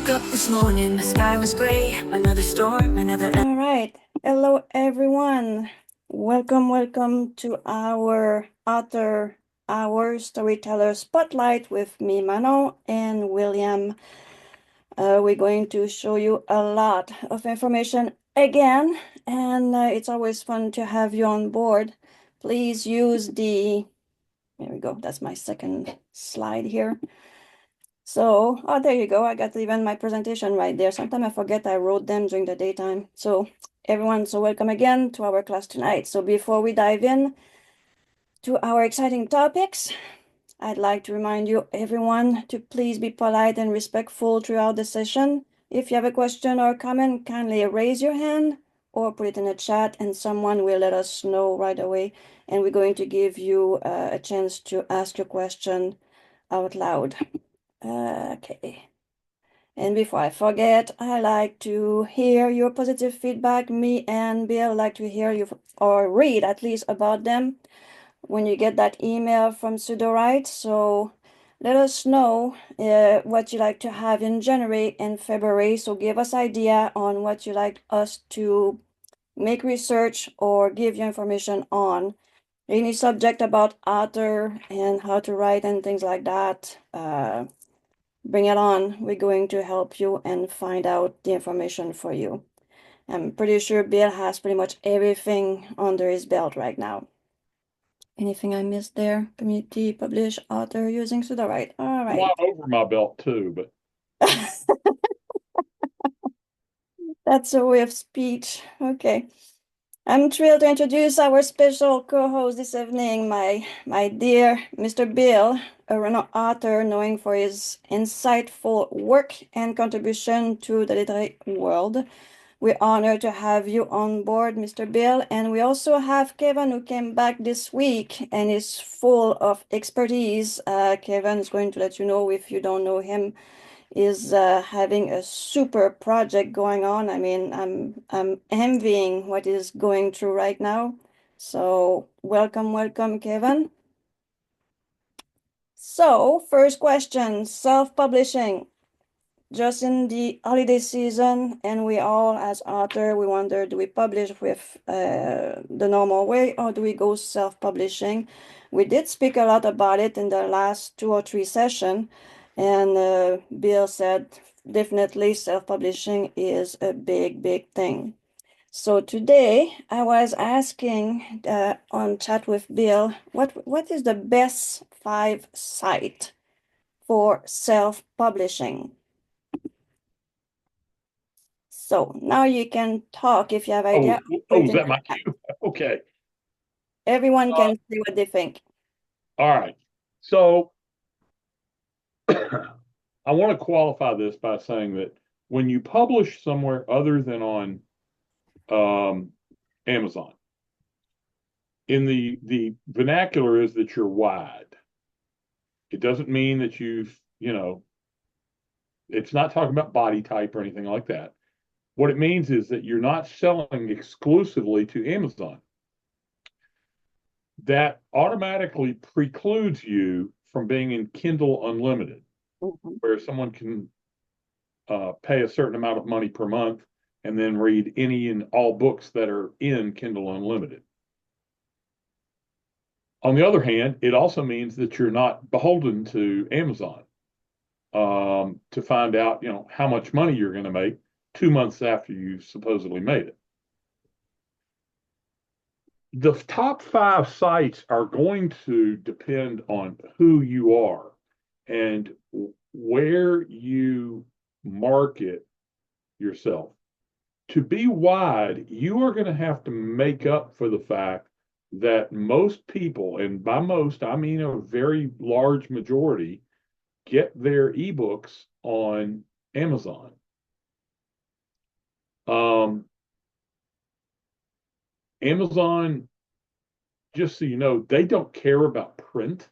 woke up this morning, the sky was gray. Another storm, another. All right. Hello, everyone. Welcome to our author hour storyteller spotlight with me, Manon, and William. We're going to show you a lot of information again, and it's always fun to have you on board. Please use there we go. That's my second slide here. So, oh, there you go. I got even my presentation right there. Sometimes I forget I wrote them during the daytime. So, everyone, so welcome again to our class tonight. So, before we dive in to our exciting topics, I'd like to remind you, everyone, to please be polite and respectful throughout the session. If you have a question or comment, kindly raise your hand or put it in the chat, and someone will let us know right away. And we're going to give you a chance to ask your question out loud. Okay. And before I forget, I like to hear your positive feedback. Me and Bill like to hear you or read at least about them when you get that email from Sudowrite. So let us know what you like to have in January and February. So give us idea on what you like us to make research or give you information on. Any subject about author and how to write and things like that. Bring it on. We're going to help you and find out the information for you. I'm pretty sure Bill has pretty much everything under his belt right now. Anything I missed there? Community, publish, author using Sudowrite. All A right. lot over my belt too, but That's a way of speech. Okay. I'm thrilled to introduce our special co-host this evening, my dear Mr. Bill, a renowned author known for his insightful work and contribution to the literary world. We're honored to have you on board, Mr. Bill, and we also have Kevin who came back this week and is full of expertise. Kevin is going to let you know if you don't know him is having a super project going on. I mean, I'm envying what is going through right now. So welcome, Kevin. So first question, self-publishing. Just in the holiday season, and we all, as author, we wonder, do we publish with the normal way or do we go self-publishing? We did speak a lot about it in the last 2 or 3 sessions, and Bill said definitely self-publishing is a big thing. So today I was asking on chat with Bill, what is the best 5 site for self-publishing? So now you can talk if you have idea. is that my cue? Okay. Everyone can see what they think. All right. So I want to qualify this by saying that when you publish somewhere other than on Amazon, in the vernacular is that you're wide. It doesn't mean that it's not talking about body type or anything like that. What it means is that you're not selling exclusively to Amazon. That automatically precludes you from being in Kindle Unlimited, where someone can pay a certain amount of money per month and then read any and all books that are in Kindle Unlimited. On the other hand, it also means that you're not beholden to Amazon to find out, how much money you're going to make 2 months after you supposedly made it. The top 5 sites are going to depend on who you are and where you market yourself. To be wide, you are going to have to make up for the fact that most people, and by most, I mean a very large majority, get their ebooks on Amazon. Amazon, just so you know, they don't care about print.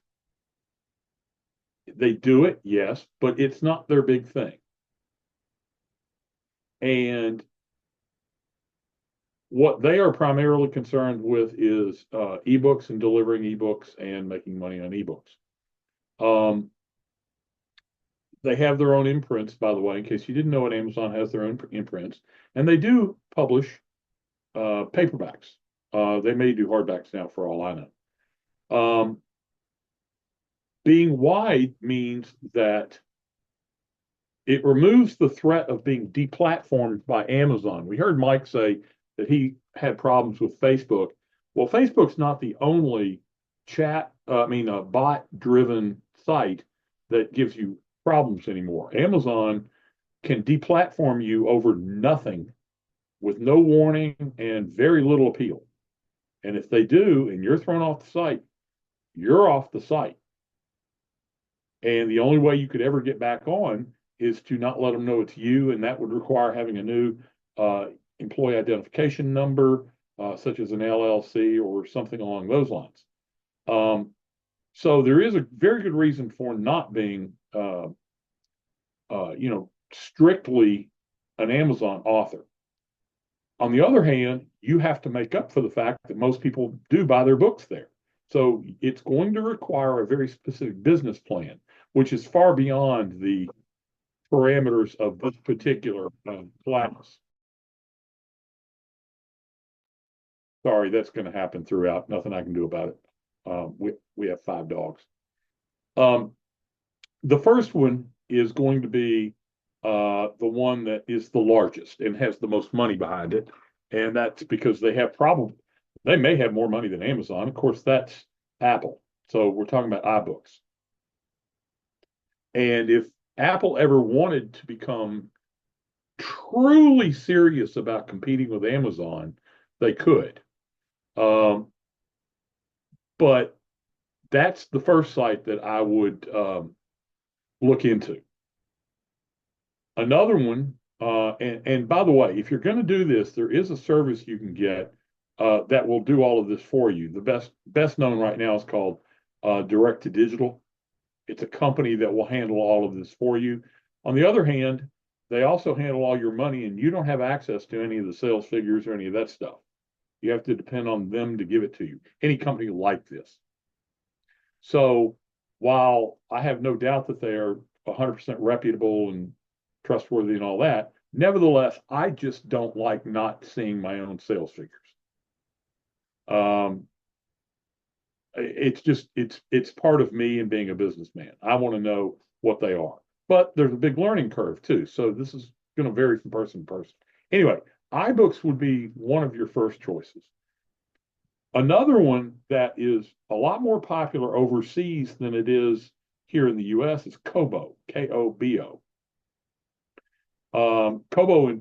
They do it, yes, but it's not their big thing. And what they are primarily concerned with is ebooks and delivering ebooks and making money on ebooks. They have their own imprints, by the way, in case you didn't know it, Amazon has their own imprints, and they do publish paperbacks. They may do hardbacks now, for all I know. Being wide means that it removes the threat of being deplatformed by Amazon. We heard Mike say that he had problems with Facebook. Well, Facebook's not the only bot-driven site that gives you problems anymore. Amazon can deplatform you over nothing with no warning and very little appeal. And if they do, and you're thrown off the site, you're off the site. And the only way you could ever get back on is to not let them know it's you, and that would require having a new employee identification number, such as an LLC or something along those lines. So there is a very good reason for not being, strictly an Amazon author. On the other hand, you have to make up for the fact that most people do buy their books there. So it's going to require a very specific business plan, which is far beyond the parameters of this particular class. Sorry, that's going to happen throughout. Nothing I can do about it. We have 5 dogs. The first one is going to be the one that is the largest and has the most money behind it, and that's because they may have more money than Amazon. Of course, that's Apple. So we're talking about iBooks. And if Apple ever wanted to become truly serious about competing with Amazon, they could. But that's the first site that I would look into. Another one, and by the way, if you're going to do this, there is a service you can get that will do all of this for you. The best known right now is called Direct to Digital. It's a company that will handle all of this for you. On the other hand, they also handle all your money, and you don't have access to any of the sales figures or any of that stuff. You have to depend on them to give it to you. Any company like this. So while I have no doubt that they are 100% reputable and trustworthy and all that, nevertheless, I just don't like not seeing my own sales figures. It's part of me and being a businessman. I want to know what they are, but there's a big learning curve too. So this is going to vary from person to person. Anyway, iBooks would be one of your first choices. Another one that is a lot more popular overseas than it is here in the US is Kobo, K-O-B-O. Kobo,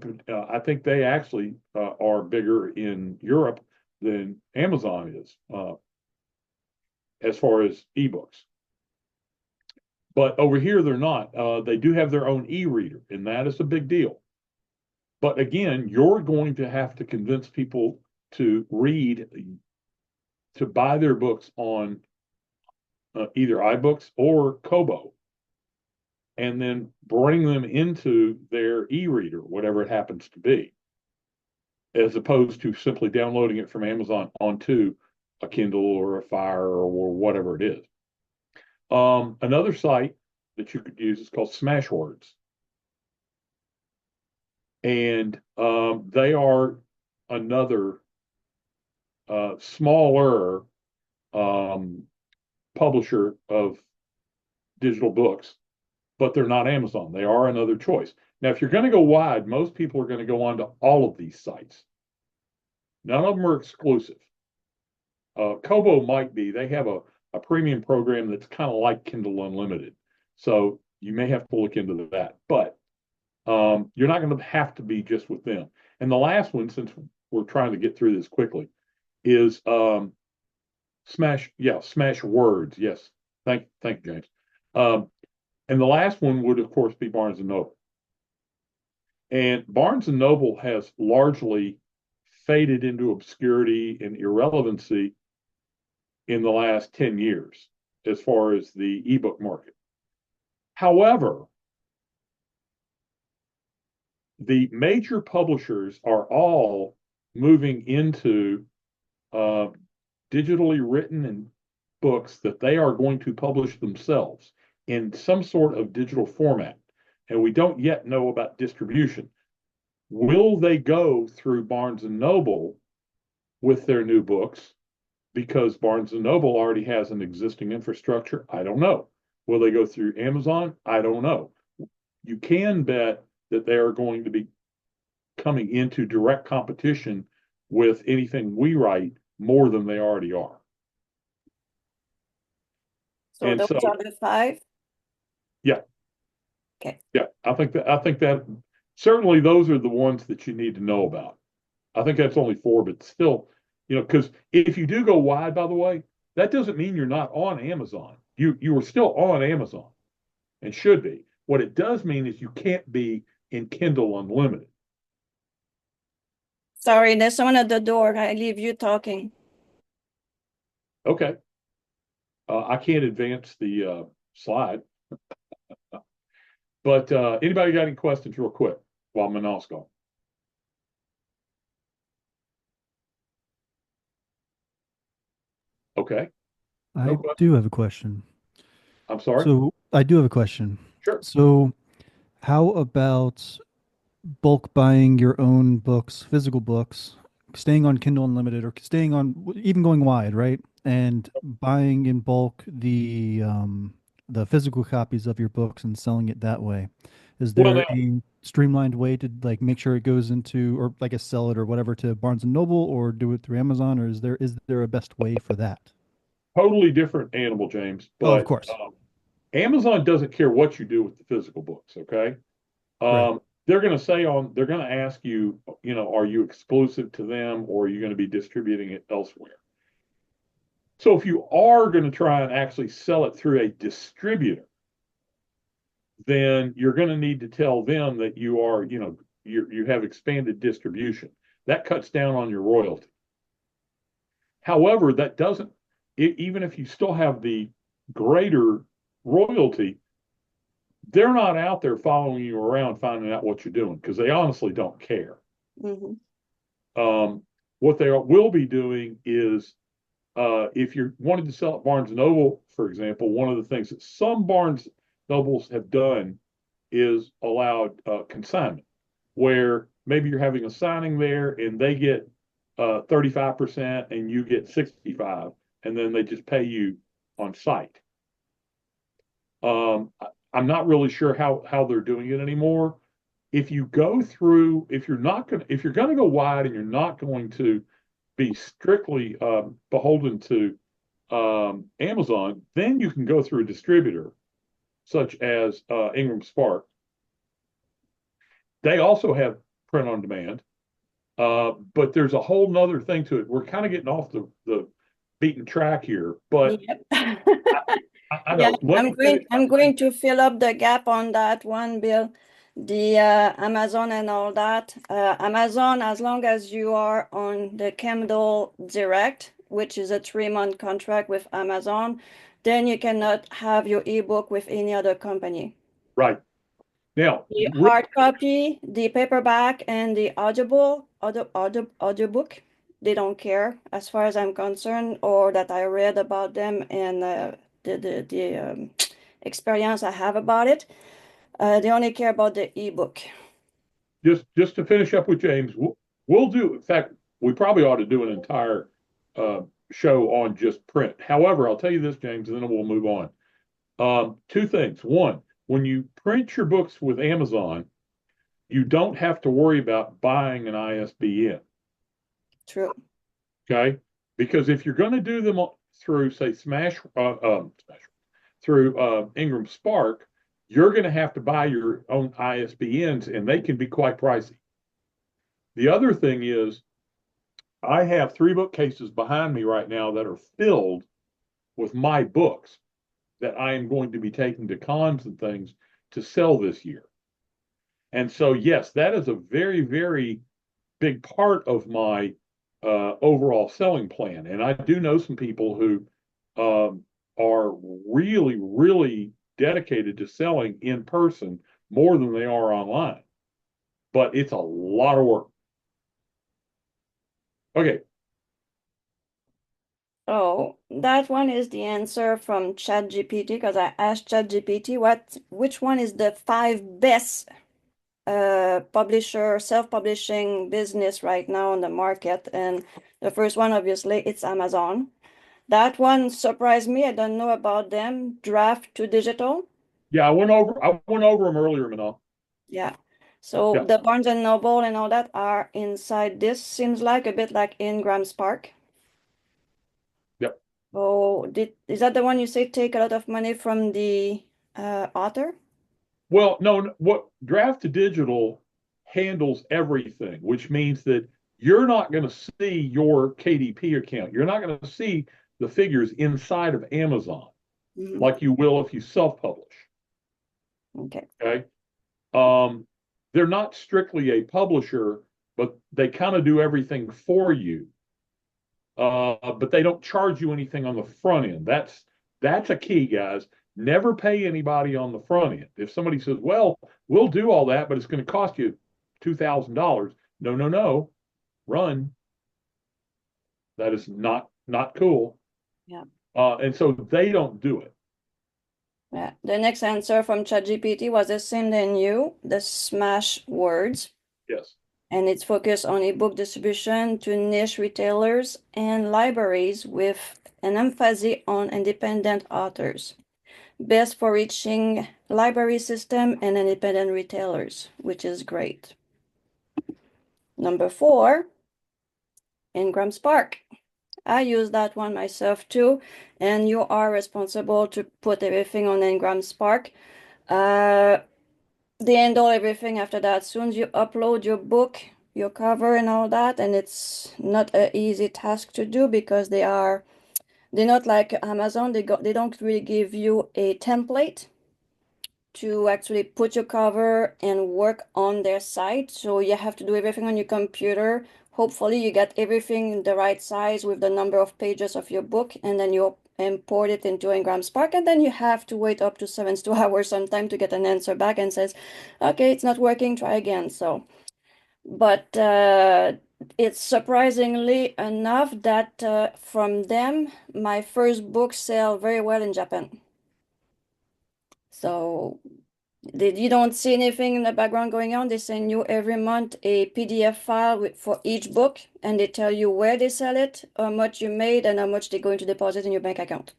I think they actually are bigger in Europe than Amazon is as far as ebooks. But over here, they're not. They do have their own e-reader, and that is a big deal. But again, you're going to have to convince people to buy their books on either iBooks or Kobo, and then bring them into their e-reader, whatever it happens to be, as opposed to simply downloading it from Amazon onto a Kindle or a Fire or whatever it is. Another site that you could use is called Smashwords. And they are another smaller publisher of digital books, but they're not Amazon. They are another choice. Now, if you're going to go wide, most people are going to go on to all of these sites. None of them are exclusive. Kobo might be. They have a premium program that's kind of like Kindle Unlimited. So you may have to look into that. But you're not going to have to be just with them. And the last one, since we're trying to get through this quickly, is Smashwords. Yes. Thank you, James. And the last one would, of course, be Barnes & Noble. And Barnes & Noble has largely faded into obscurity and irrelevancy in the last 10 years as far as the ebook market. However, the major publishers are all moving into digitally written books that they are going to publish themselves. in some sort of digital format. And we don't yet know about distribution. Will they go through Barnes and Noble with their new books because Barnes and Noble already has an existing infrastructure? I don't know. Will they go through Amazon? I don't know. You can bet that they are going to be coming into direct competition with anything we write more than they already are. So And those so, are the five. yeah. Okay. Yeah, I think that certainly those are the ones that you need to know about. I think that's only four, but still, because if you do go wide, by the way, that doesn't mean you're not on Amazon. You are still on Amazon and should be. What it does mean is you can't be in Kindle Unlimited. Sorry, there's someone at the door. I leave you talking. Okay. I can't advance the slide. But anybody got any questions real quick while Manal's gone? Okay. No I question. do have a question. I'm sorry. So I do have a question. Sure. So how about bulk buying your own books, physical books, staying on Kindle Unlimited or staying on even going wide, right? And buying in bulk the physical copies of your books and selling it that way. Is Well, there now, a streamlined way to like make sure it goes into or like a sell it or whatever to Barnes and Noble or do it through Amazon or is there a best way for that? totally different animal, James, Oh, of but course. Amazon doesn't care what you do with the physical books, okay? Right. They're going to they're going to ask you, are you exclusive to them or are you going to be distributing it elsewhere? So if you are going to try and actually sell it through a distributor, then you're going to need to tell them that you are, you have expanded distribution. That cuts down on your royalty. However, that doesn't, even if you still have the greater royalty, they're not out there following you around finding out what you're doing because they honestly don't care. Mm-hmm. What they will be doing is if you're wanting to sell at Barnes and Noble, for example, one of the things that some Barnes Nobles have done is allowed consignment, where maybe you're having a signing there and they get 35% and you get 65, and then they just pay you on site. I'm not really sure how they're doing it anymore. If you go through, if you're going to go wide and you're not going to be strictly beholden to Amazon, then you can go through a distributor such as Ingram Spark. They also have print on demand, but there's a whole nother thing to it. We're kind of getting off the beaten track here, but Yep. I Yeah, know. Let me finish. I'm going to fill up the gap on that one, Bill. The Amazon and all that. Amazon, as long as you are on the Kindle Direct, which is a 3-month contract with Amazon, then you cannot have your ebook with any other company. Right. Now, The hard copy, the paperback, and the audiobook, they don't care as far as I'm concerned, or that I read about them and the experience I have about it. They only care about the ebook. just to finish up with James, we'll do. In fact, we probably ought to do an entire show on just print. However, I'll tell you this, James, and then we'll move on. Two things. One, when you print your books with Amazon, you don't have to worry about buying an ISBN. True. Okay, because if you're going to do them through, say, through Ingram Spark, you're going to have to buy your own ISBNs, and they can be quite pricey. The other thing is, I have 3 bookcases behind me right now that are filled with my books that I am going to be taking to cons and things to sell this year. And so, yes, that is a very, very big part of my overall selling plan. And I do know some people who are really, really dedicated to selling in person more than they are online. But it's a lot of work. Okay. Oh, that one is the answer from ChatGPT because I asked ChatGPT which one is the 5 best publisher, self-publishing business right now on the market. And the first one, obviously, it's Amazon. That one surprised me. I don't know about them. Draft to digital. Yeah, I went over them earlier, Manon. Yeah. So Yeah, the Barnes and Noble and all that are inside this. Seems like a bit like Ingram Spark. yep. Oh, is that the one you say take a lot of money from the author? Well, no, what draft to digital handles everything, which means that you're not going to see your KDP account. You're not going to see the figures inside of Amazon Mhm. like you will if you self-publish. Okay. Okay. Um, they're not strictly a publisher, but they kind of do everything for you. But they don't charge you anything on the front end. That's a key, guys. Never pay anybody on the front end. If somebody says, "Well, we'll do all that, but it's going to cost you $2,000," no, no, no, run. That is not cool. Yeah. And so they don't do it. Yeah. The next answer from ChatGPT was the same than you, the smash words. Yes. And it's focused on ebook distribution to niche retailers and libraries with an emphasis on independent authors. Best for reaching library system and independent retailers, which is great. Number 4, Ingram Spark. I use that one myself too, and you are responsible to put everything on Ingram Spark. They handle everything after that. Soon as you upload your book, your cover and all that, and it's not an easy task to do because they're not like Amazon. They don't really give you a template to actually put your cover and work on their site. So you have to do everything on your computer. Hopefully you get everything the right size with the number of pages of your book, and then you import it into Ingram Spark, and then you have to wait up to 7 to 2 hours sometime to get an answer back and says, okay, it's not working, try again. So, but it's surprisingly enough that from them, my first book sell very well in Japan. So you don't see anything in the background going on. They send you every month a PDF file for each book, and they tell you where they sell it, how much you made, and how much they're going to deposit in your bank account.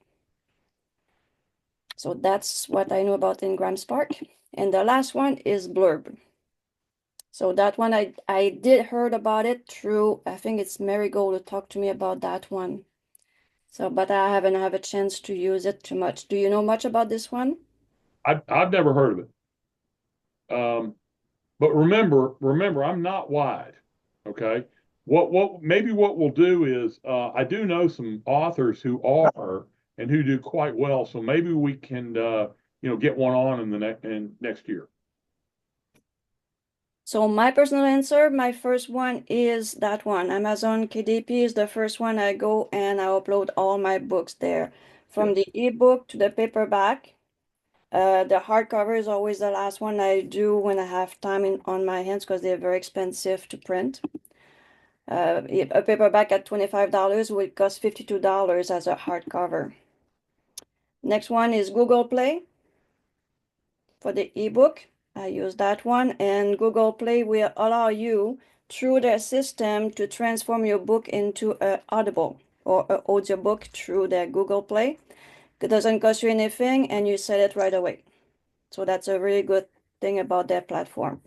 So that's what I know about Ingram Spark. And the last one is Blurb. So that one I did heard about it through, I think it's Marigold who talked to me about that one. So, but I haven't had a chance to use it too much. Do you know much about this one? I've never heard of it. But remember, I'm not wide. Okay. What we'll do is I do know some authors who are and who do quite well. So maybe we can get one on in next year. So my personal answer, my first one is that one. Amazon KDP is the first one I go and I upload all my books there. From the Yes. ebook to the paperback. The hardcover is always the last one I do when I have time on my hands because they're very expensive to print. A paperback at $25 would cost $52 as a hardcover. Next one is Google Play for the ebook. I use that one, and Google Play will allow you through their system to transform your book into an Audible or an audiobook through their Google Play. It doesn't cost you anything, and you sell it right away. So that's a really good thing about their platform.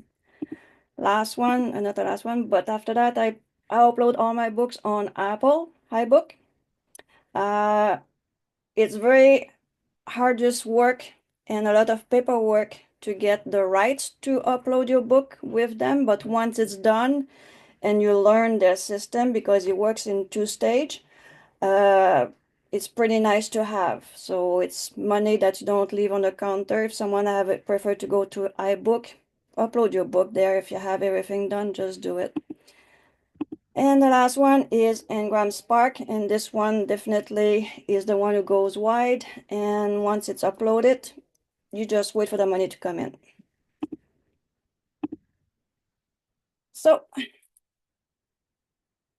Last one, another last one, but after that, I upload all my books on Apple iBook. It's very hardest work and a lot of paperwork to get the rights to upload your book with them, but once it's done and you learn their system because it works in 2 stage, it's pretty nice to have. So it's money that you don't leave on the counter. If someone prefer to go to iBook, upload your book there. If you have everything done, just do it. And the last one is Ingram Spark, and this one definitely is the one who goes wide. And once it's uploaded, you just wait for the money to come in. So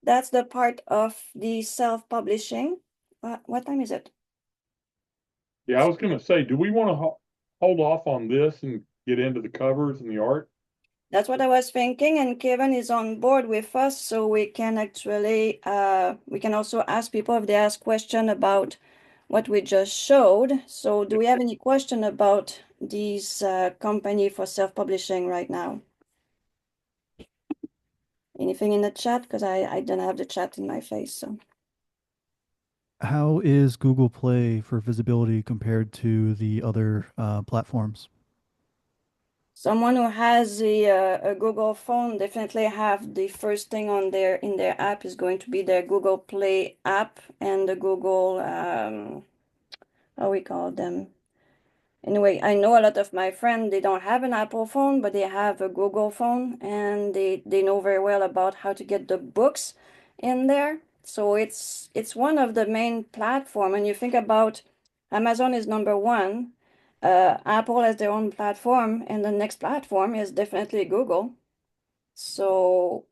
that's the part of the self-publishing. what time is it? Yeah, I was gonna say, do we want to hold off on this and get into the covers and the art? That's what I was thinking, and Kevin is on board with us, so we can actually we can also ask people if they ask question about what we just showed. So do we have any question about these company for self-publishing right now? Anything in the chat? Because I don't have the chat in my face, so. How is Google Play for visibility compared to the other platforms? Someone who has a Google phone definitely have the first thing on their in their app is going to be their Google Play app and the Google how we call them. Anyway, I know a lot of my friends, they don't have an Apple phone, but they have a Google phone and they know very well about how to get the books in there. So it's one of the main platform. And you think about Amazon is number one, Apple has their own platform, and the next platform is definitely Google. So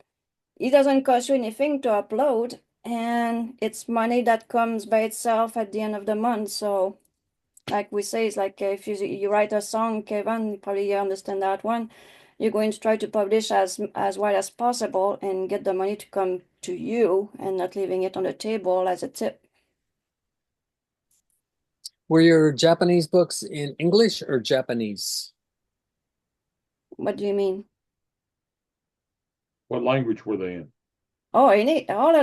it doesn't cost you anything to upload, and it's money that comes by itself at the end of the month. So like we say, it's like if you write a song, Kevin, you probably understand that one. You're going to try to publish as wide as possible and get the money to come to you and not leaving it on the table as a tip. Were your Japanese books in English or Japanese? What do you mean? What language were they in? Oh,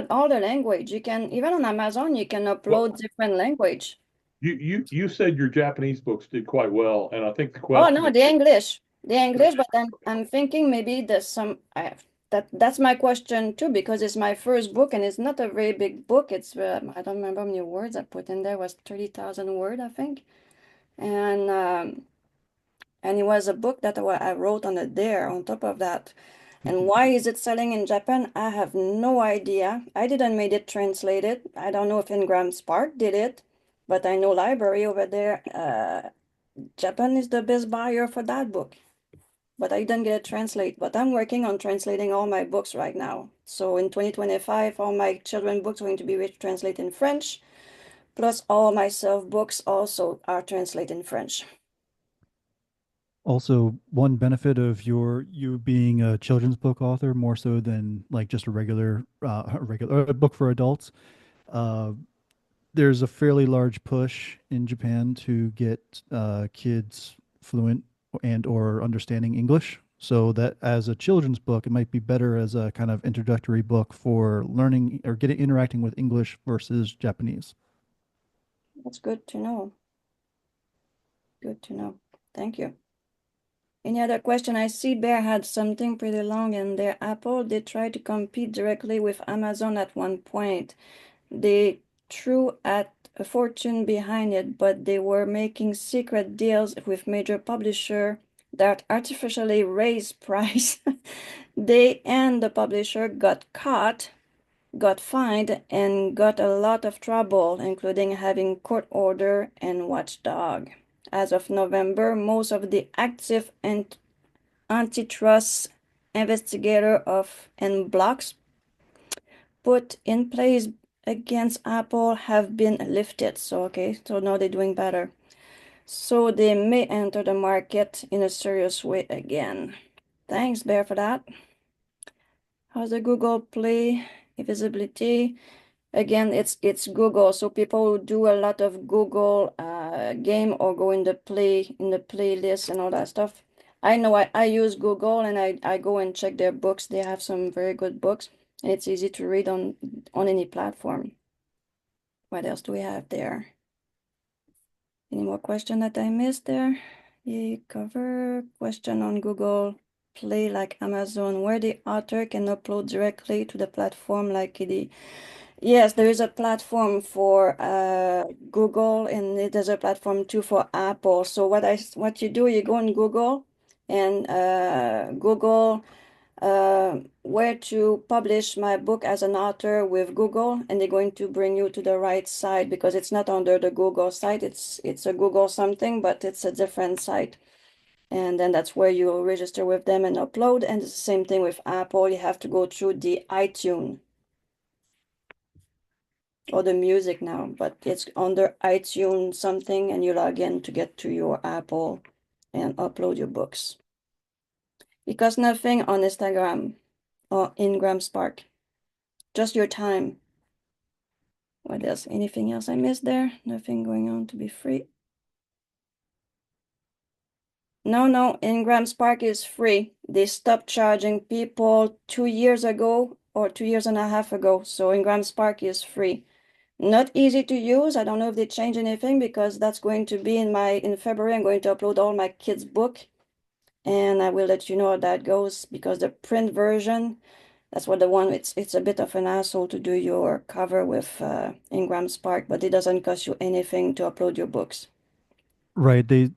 all the language. You can even on Amazon you can upload Well, different language. you said your Japanese books did quite well, and I think the Oh question no, is, the English, but I'm thinking maybe there's some that's my question too because it's my first book and it's not a very big book. It's I don't remember how many words I put in there. It was 30,000 word I think, and and it was a book that I wrote on it there on top of that. And why is it selling in Japan? I have no idea. I didn't made it translated. I don't know if Ingram Spark did it, but I know library over there. Japan is the best buyer for that book, but I didn't get it translate. But I'm working on translating all my books right now. So in 2025, all my children books are going to be translated in French, plus all my self books also are translated in French. Also, one benefit of you being a children's book author more so than like just a regular book for adults. Uh, there's a fairly large push in Japan to get kids fluent and or understanding English. So that as a children's book, it might be better as a kind of introductory book for learning or getting interacting with English versus Japanese. That's good to know. Good to know. Thank you. Any other question? I see Bear had something pretty long in there. Apple did try to compete directly with Amazon at one point. They threw at a fortune behind it, but they were making secret deals with major publisher that artificially raised price. They and the publisher got caught, got fined, and got a lot of trouble, including having court order and watchdog. As of November, most of the active and antitrust investigator of and blocks put in place against Apple have been lifted. So, okay, so now they're doing better. So they may enter the market in a serious way again. Thanks, Bear, for that. How's the Google Play visibility? Again, it's Google, so people who do a lot of Google game or go in the playlist and all that stuff. I know I use Google and I go and check their books. They have some very good books and it's easy to read on any platform. What else do we have there? Any more question that I missed there? Yeah, cover question on Google Play like Amazon, where the author can upload directly to the platform like the Yes, there is a platform for Google and there's a platform too for Apple. So what you do, you go on Google and Google where to publish my book as an author with Google, and they're going to bring you to the right site because it's not under the Google site. It's a Google something, but it's a different site. And then that's where you register with them and upload. And it's the same thing with Apple. You have to go through the iTunes. or the music now, but it's under iTunes something, and you log in to get to your Apple and upload your books. It costs nothing on Instagram or Ingram Spark, just your time. What else? Anything else I missed there? Nothing going on to be free. No, Ingram Spark is free. They stopped charging people 2 years ago or 2 years and a half ago. So Ingram Spark is free. Not easy to use. I don't know if they change anything because that's going to be in February. I'm going to upload all my kids' book, and I will let you know how that goes because the print version, that's what the one it's a bit of an hassle to do your cover with Ingram Spark, but it doesn't cost you anything to upload your books, Right. The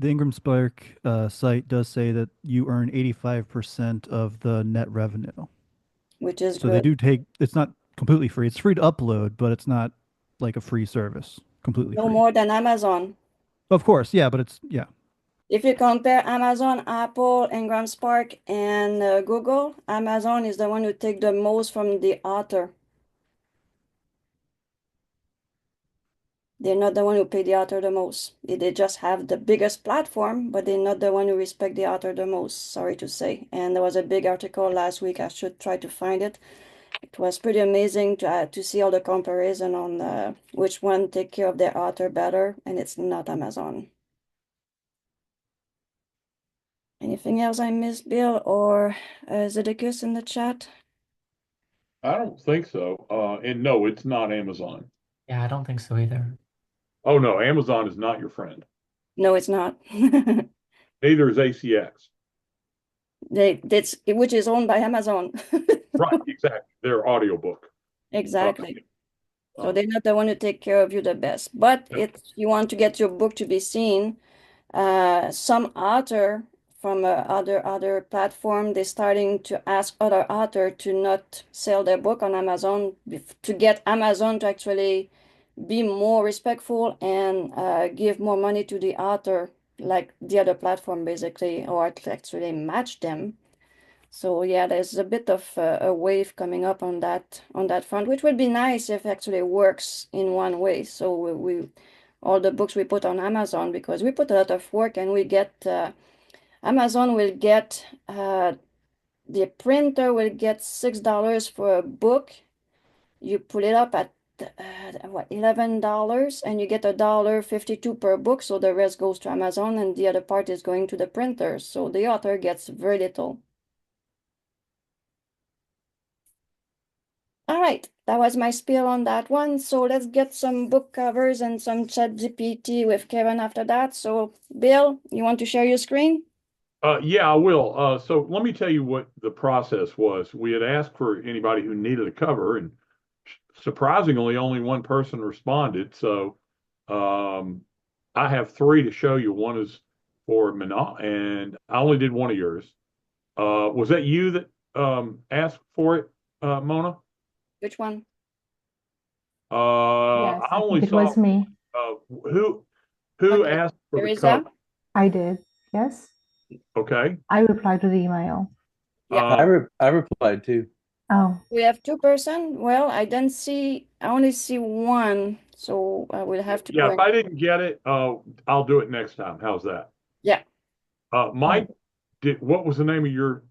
Ingram Spark site does say that you earn 85% of the net revenue. which is So they good. do take, it's not completely free. It's free to upload, but it's not like a free service, completely No free. more than Amazon. Of course, yeah, but it's, yeah. If you compare Amazon, Apple, Ingram Spark, and Google, Amazon is the one who take the most from the author. They're not the one who pay the author the most. They just have the biggest platform, but they're not the one who respect the author the most, sorry to say. And there was a big article last week. I should try to find it. It was pretty amazing to see all the comparison on which one take care of their author better, and it's not Amazon. Anything else I missed, Bill or Zedekis in the chat? I don't think so. And no, it's not Amazon. Yeah, I don't think so either. Oh no, Amazon is not your friend. No, it's not. Neither is ACX. That's which is owned by Amazon. Right, exactly. Their audiobook. Exactly. So Uh, they're not the one who take care of you the best. But Yep. if you want to get your book to be seen, some author from other platform, they're starting to ask other author to not sell their book on Amazon to get Amazon to actually be more respectful and give more money to the author, like the other platform basically, or to actually match them. So yeah, there's a bit of a wave coming up on that front, which would be nice if it actually works in one way. So we all the books we put on Amazon because we put a lot of work and we get Amazon will get the printer will get $6 for a book. You put it up at what $11 and you get $1.52 per book. So the rest goes to Amazon and the other part is going to the printer. So the author gets very little. All right, that was my spiel on that one. So let's get some book covers and some chat GPT with Kevin after that. So Bill, you want to share your screen? Yeah, I will. So let me tell you what the process was. We had asked for anybody who needed a cover, and surprisingly, only one person responded. So I have three to show you. One is for Manon, and I only did one of yours. Was that you that asked for it, Mona? Which one? Yes, I I only think it saw was me. who Okay, asked for the Teresa? cover. I did. Yes. Okay. I replied to the email. Yeah. I replied too. Oh, We have 2 person. Well, I only see one, so I will have to Yeah, go if and I didn't get it, I'll do it next time. How's that? yeah. Mike, what was the name of your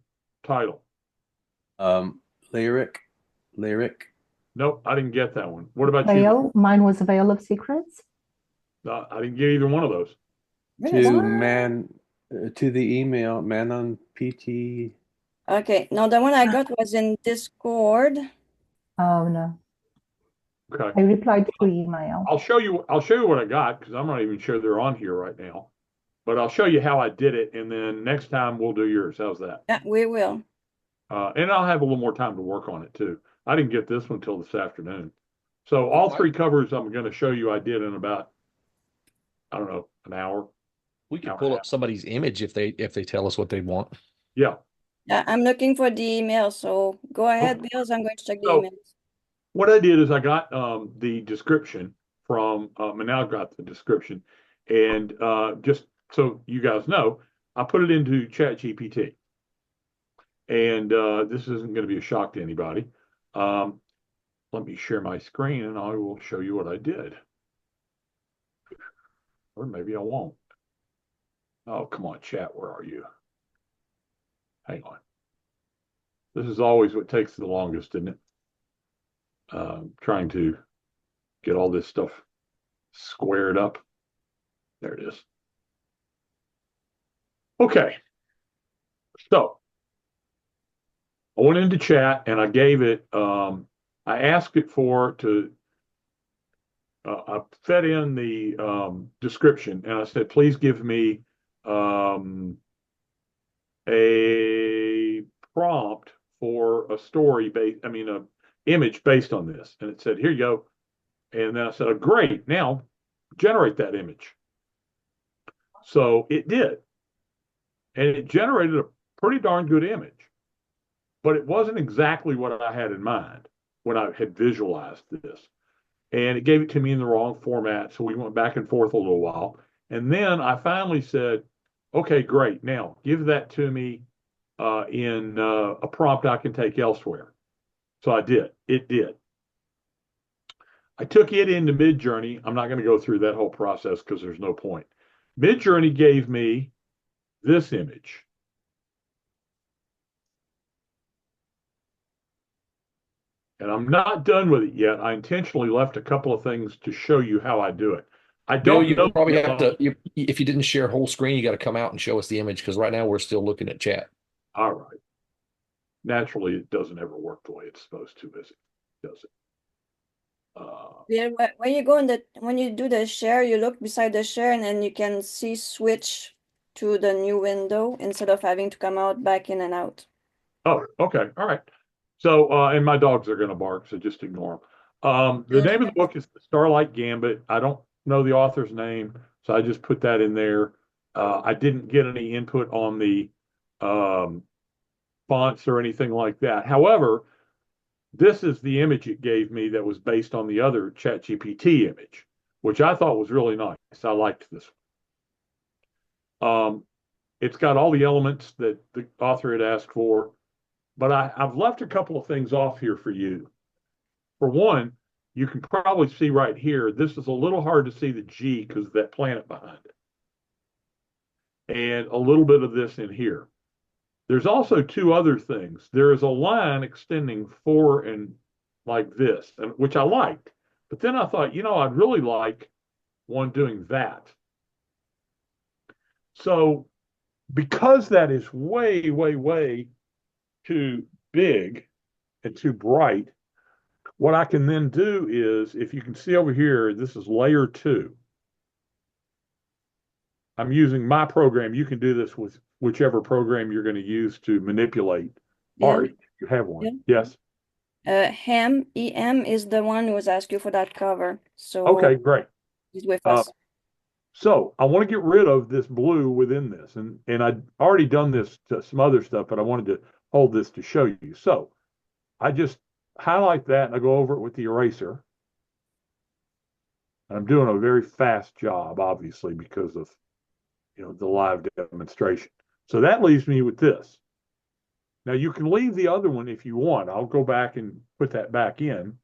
title? Um, lyric. Nope, I didn't get that one. What about you? Veil. Mine was Veil of Secrets. I didn't get either one of those. Really? To the email Manon PT. Okay, no, the one I got was in Discord. Oh no, I Okay. replied through email. I'll show you what I got because I'm not even sure they're on here right now. But I'll show you how I did it, and then next time we'll do yours. How's that? Yeah, we will. And I'll have a little more time to work on it too. I didn't get this one until this afternoon. So all three covers I'm going to show you I did in about, I don't know, an hour. We could Hour pull and a up somebody's image if they tell us what they want. Yeah. Yeah, I'm looking for the email, so go ahead, Bills. I'm going to check the So emails. what I did is I got the description from Manal got the description, and just so you guys know, I put it into ChatGPT, and this isn't going to be a shock to anybody. Let let me share my screen and I will show you what I did. Or maybe I won't. Oh, come on, chat, where are you? Hang on. This is always what takes the longest, isn't it? Trying to get all this stuff squared up. There it is. Okay. So I went into chat and I gave it, I asked it I fed in the description and I said, please give me a prompt for a story a image based on this. And it said, here you go. And then I said, oh, great, now generate that image. So it did. And it generated a pretty darn good image. But it wasn't exactly what I had in mind when I had visualized this. And it gave it to me in the wrong format. So we went back and forth a little while. And then I finally said, okay, great. Now give that to me in a prompt I can take elsewhere. So I did. It did. I took it into Midjourney. I'm not going to go through that whole process because there's no point. Midjourney gave me this image. And I'm not done with it yet. I intentionally left a couple of things to show you how I do it. I Bill, don't you know. probably have to, if you didn't share whole screen, you got to come out and show us the image because right now we're still looking at chat. All right. Naturally, it doesn't ever work the way it's supposed to, is it? Does it? Yeah, when you go when you do the share, you look beside the share and then you can see switch to the new window instead of having to come out, back in and out. Oh, okay. All right. So, and my dogs are going to bark, so just ignore them. The name of the book is The Starlight Gambit. I don't know the author's name, so I just put that in there. I didn't get any input on the fonts or anything like that. However, this is the image it gave me that was based on the other ChatGPT image, which I thought was really nice. I liked this one. It's got all the elements that the author had asked for, but I've left a couple of things off here for you. For one, you can probably see right here, this is a little hard to see the G because of that planet behind it. And a little bit of this in here. There's also two other things. There is a line extending for and like this, which I liked. But then I thought, I'd really like one doing that. So because that is way, way, way too big and too bright, what I can then do is, if you can see over here, this is layer 2. I'm using my program. You can do this with whichever program you're going to use to manipulate art. You have one. Yeah. Yes. EM is the one who was asked you for that cover. So okay, great. He's with us. So I want to get rid of this blue within this. And I'd already done this to some other stuff, but I wanted to hold this to show you. So I just highlight that and I go over it with the eraser. And I'm doing a very fast job, obviously, because of the live demonstration. So that leaves me with this. Now you can leave the other one if you want. I'll go back and put that back in.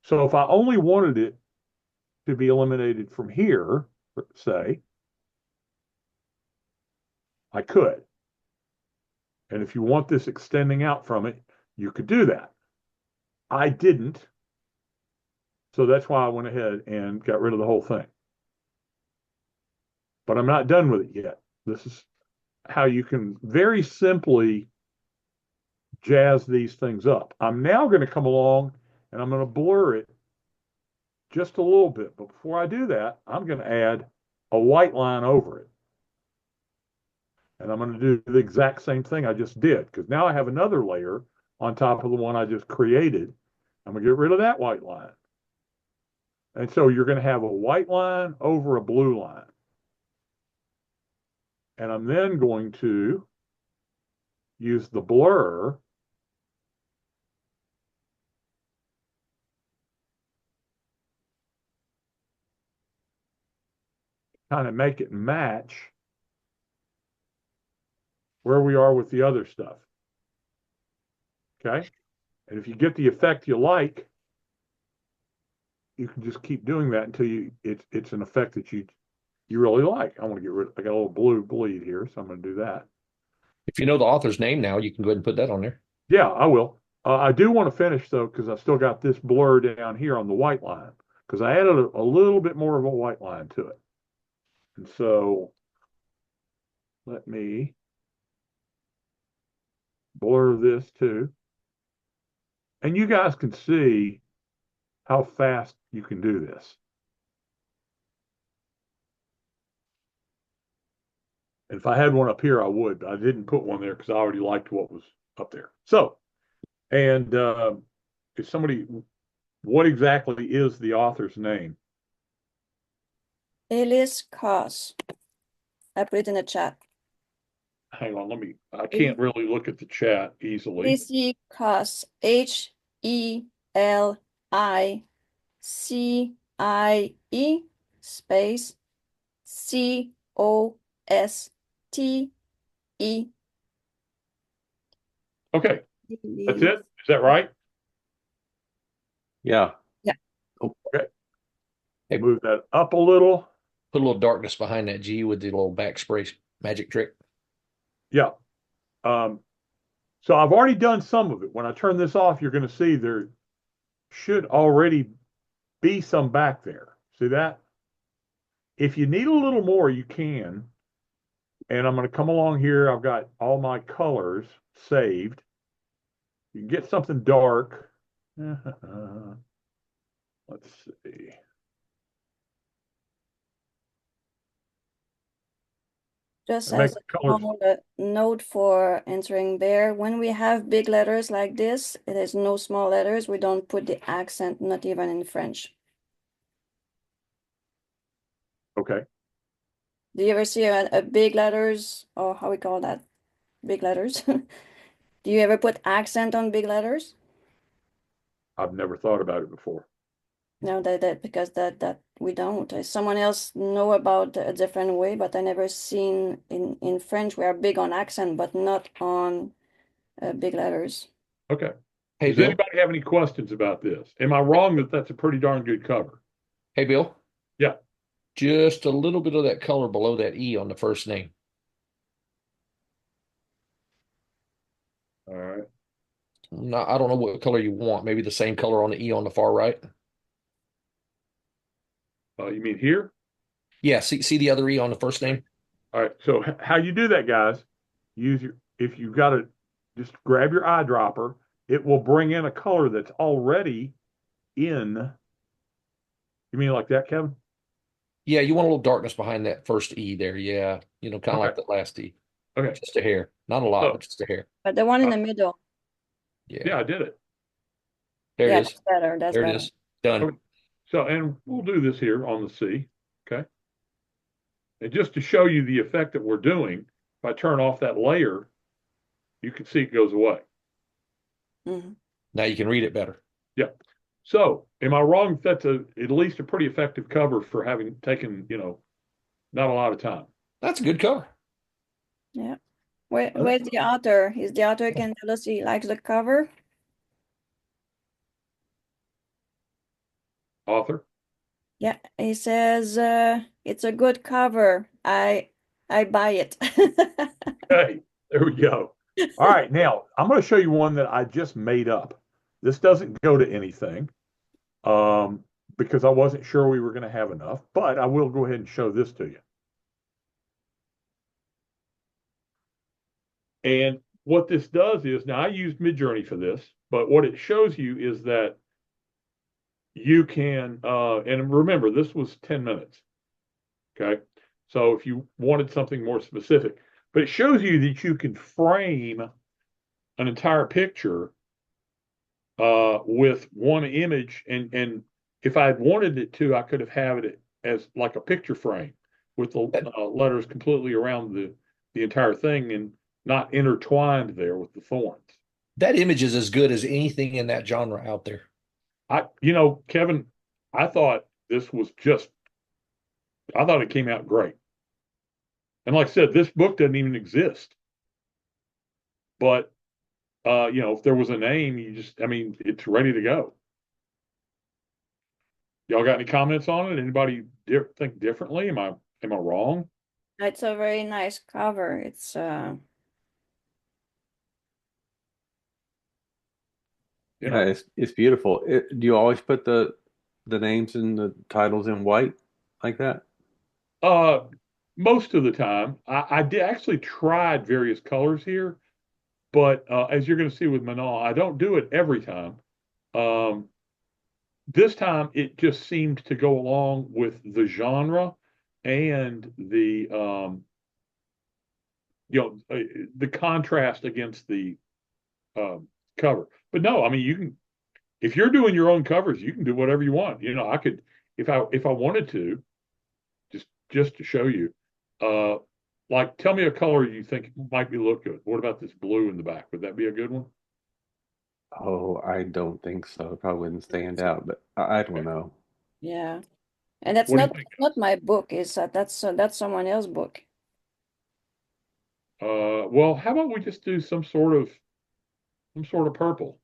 So if I only wanted it to be eliminated from here, say, I could. And if you want this extending out from it, you could do that. I didn't. So that's why I went ahead and got rid of the whole thing. But I'm not done with it yet. This is how you can very simply jazz these things up. I'm now going to come along and I'm going to blur it just a little bit. But before I do that, I'm going to add a white line over it. And I'm going to do the exact same thing I just did, because now I have another layer on top of the one I just created. I'm going to get rid of that white line. And so you're going to have a white line over a blue line. And I'm then going to use the blur kind of make it match where we are with the other stuff. Okay. And if you get the effect you like, you can just keep doing that until it's an effect that you really like. I want to get rid. I got a little blue bleed here, so I'm going to do that. If you know the author's name now, you can go ahead and put that on there. Yeah, I will. I do want to finish though, because I still got this blur down here on the white line, because I added a little bit more of a white line to it. And so let me blur this too. And you guys can see how fast you can do this. And if I had one up here, I would, but I didn't put one there because I already liked what was up there. So, and if somebody, what exactly is the author's name? Alice Koss. I put it in the chat. Hang on, I can't really look at the chat easily. Alice Koss. HELICIE space COSTE. Okay, that's it. Is that right? Yeah. Yeah. Okay. Hey, move that up a little. Put a little darkness behind that G with the little back spray magic trick. Yeah. So I've already done some of it. When I turn this off, you're going to see there should already be some back there. See that? If you need a little more, you can. And I'm going to come along here. I've got all my colors saved. You can get something dark. Let's see. Just Make as the a colors. small note for answering Bear, when we have big letters like this, there's no small letters. We don't put the accent, not even in French. Okay. Do you ever see a big letters, or how we call that? Big letters. Do you ever put accent on big letters? I've never thought about it before. No, because that we don't. Someone else know about a different way, but I never seen in French we are big on accent, but not on big letters. Okay. Hey, Does Bill. anybody have any questions about this? Am I wrong that that's a pretty darn good cover? Hey, Bill. Yeah. Just a little bit of that color below that E on the first name. All right. No, I don't know what color you want. Maybe the same color on the E on the far right. You mean here? Yeah. See the other E on the first name? All right. So how you do that, guys? If you've got to just grab your eyedropper, it will bring in a color that's already in. You mean like that, Kevin? Yeah, you want a little darkness behind that first E there. Yeah. Kind of Okay. like that last E. Okay. Just a hair. Not a lot, So- but just a hair. But the one in the middle, Yeah, I did it. There yeah, it is. that's better. That's There it better. is. Done. Okay. So, and we'll do this here on the C. Okay. And just to show you the effect that we're doing, if I turn off that layer, you can see it goes away. Mm-hmm. Now you can read it better. Yeah. So, am I wrong? That's at least a pretty effective cover for having taken, not a lot of time. That's a good cover. Yeah. Where's the author? Is the author can tell us he likes the cover? Author. Yeah, he says it's a good cover. I buy it. Okay, there we go. All right, now I'm going to show you one that I just made up. This doesn't go to anything because I wasn't sure we were going to have enough, but I will go ahead and show this to you. And what this does is, now I used Midjourney for this, but what it shows you is that you can, and remember, this was 10 minutes. Okay. So if you wanted something more specific, but it shows you that you can frame an entire picture with one image. And if I had wanted it to, I could have had it as like a picture frame with the letters completely around the entire thing and not intertwined there with the thorns. That image is as good as anything in that genre out there. Kevin, I thought this was I thought it came out great. And like I said, this book doesn't even exist. But if there was a name, it's ready to go. Y'all got any comments on it? Anybody think differently? Am I wrong? It's a very nice cover. It's Yeah, it's beautiful. Do you always put the names and the titles in white like that? Most of the time, I did actually tried various colors here, but as you're going to see with Manon, I don't do it every time. This time it just seemed to go along with the genre and the contrast against the cover. But no, I mean, if you're doing your own covers, you can do whatever you want. I could, if I wanted to, just to show you, like tell me a color you think might look good. What about this blue in the back? Would that be a good one? Oh, I don't think so. It probably wouldn't stand out, but I don't know. yeah. And that's What do you not think? not my book. It's that's someone else's book. Well, how about we just do some sort of purple?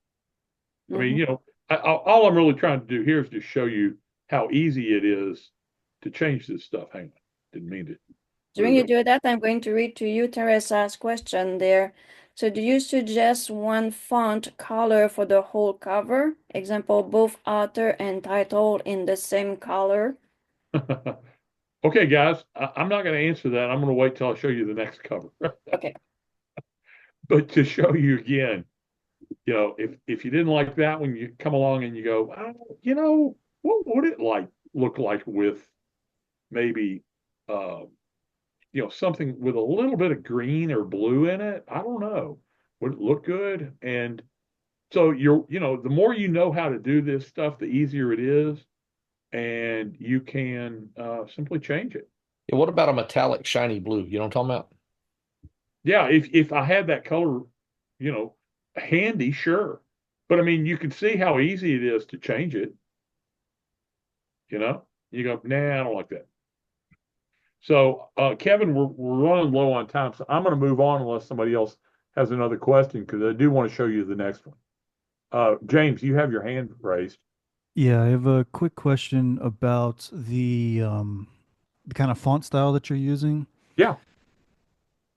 I mean, Mhm. all I'm really trying to do here is just show you how easy it is to change this stuff. Hang on, didn't mean to. During you do that, I'm going to read to you Teresa's question there. So do you suggest one font color for the whole cover? Example, both author and title in the same color. Okay, guys, I'm not going to answer that. I'm going to wait till I show you the next cover. Okay. But to show you again, if you didn't like that one, you come along and you go, what would it look like with maybe, something with a little bit of green or blue in it? I don't know. Would it look good? And so the more you know how to do this stuff, the easier it is, and you can simply change it. Yeah, what about a metallic shiny blue? You know what I'm talking about? Yeah, if I had that color, handy, sure. But I mean, you can see how easy it is to change it. You go, nah, I don't like that. So, Kevin, we're running low on time, so I'm going to move on unless somebody else has another question because I do want to show you the next one. James, you have your hand raised. Yeah, I have a quick question about the kind of font style that you're using. Yeah.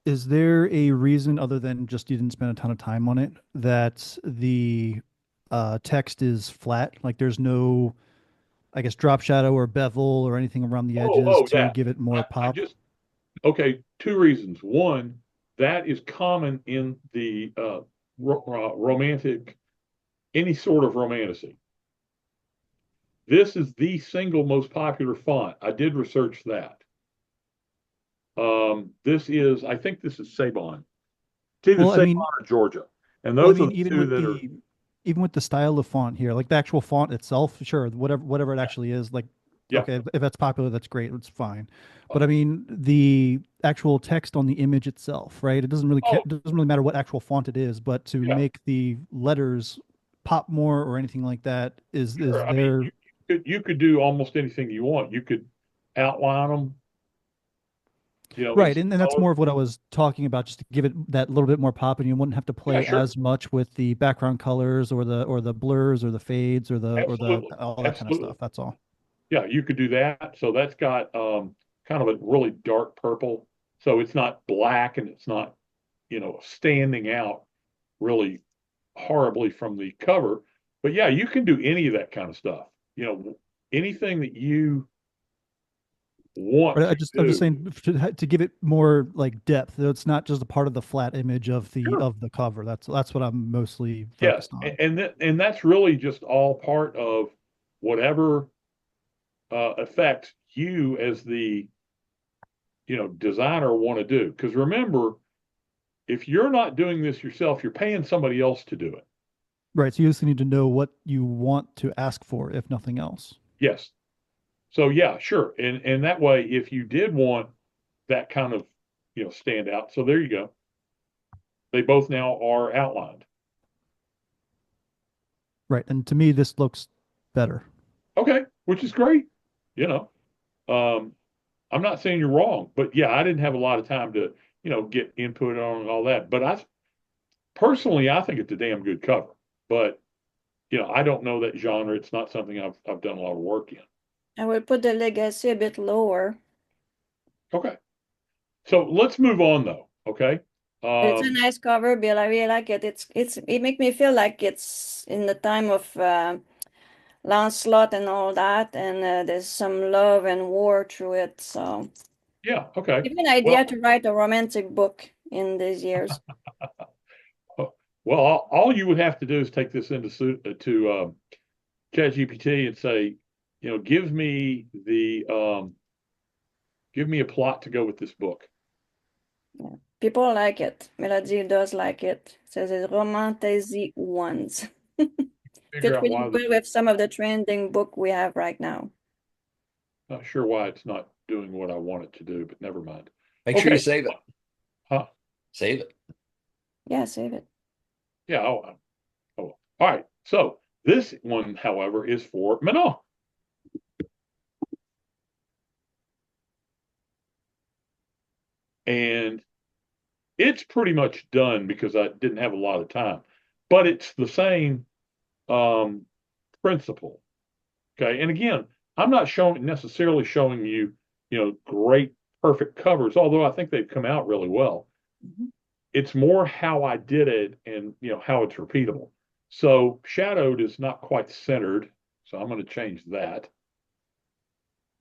Is there a reason other than just you didn't spend a ton of time on it that the text is flat? Like there's no, I guess, drop shadow or bevel or anything around the edges to That. give it more pop? Okay, two reasons. One, that is common in the romantic, any sort of romanticy. This is the single most popular font. I did research that. I think this is Sabon. It's either Sabon or Georgia. And those are the two that are. Even with the style of font here, like the actual font itself, sure, whatever it actually is, like, Yeah. okay, if that's popular, that's great, it's fine. But I mean, the actual text on the image itself, right? It doesn't really it doesn't really matter what actual font it is, but to make the letters pop more or anything like that is Sure. there. You could do almost anything you want. You could outline them. Right, and that's more of what I was talking about, just to give it that little bit more pop, and you wouldn't have to play sure. as much with the background colors or the blurs or the fades or the all that kind of stuff. That's all. Yeah, you could do that. So that's got kind of a really dark purple. So it's not black and it's not, standing out really horribly from the cover. But yeah, you can do any of that kind of stuff. Anything that you want But to I'm just do. saying to give it more like depth. It's not just a part of the flat image of the cover. That's what I'm mostly focused on. And that's really just all part of whatever effect you as the designer want to do. Because remember, if you're not doing this yourself, you're paying somebody else to do it. Right. So you just need to know what you want to ask for, if nothing else. Yes. So yeah, sure. And that way, if you did want that kind of stand out, so there you go. They both now are outlined. Right. And to me, this looks better. Okay, which is great. I'm not saying you're wrong, but yeah, I didn't have a lot of time to get input on all that. But personally, I think it's a damn good cover, but I don't know that genre. It's not something I've done a lot of work in. I will put the legacy a bit lower. Okay. So let's move on though. Okay. It's a nice cover, Bill. I really like it. It makes me feel like it's in the time of Lancelot and all that, and there's some love and war through it. So Yeah. Okay. give me an idea to write a romantic book in these years. Well, all you would have to do is take this into to ChatGPT and say, give me a plot to go with this book. Yeah. People like it. Melody does like it. It says it's romantasy ones. Figure Fits out really why. well with some of the trending book we have right now. Not sure why it's not doing what I want it to do, but never mind. Make sure you save it. Huh? Save it. Yeah, save it. Yeah. Oh. All right. So this one, however, is for Manon. And it's pretty much done because I didn't have a lot of time, but it's the same principle. Okay. And again, I'm not necessarily showing you, great, perfect covers, although I think they've come out really well. Mhm. It's more how I did it and, how it's repeatable. So shadowed is not quite centered. So I'm going to change that.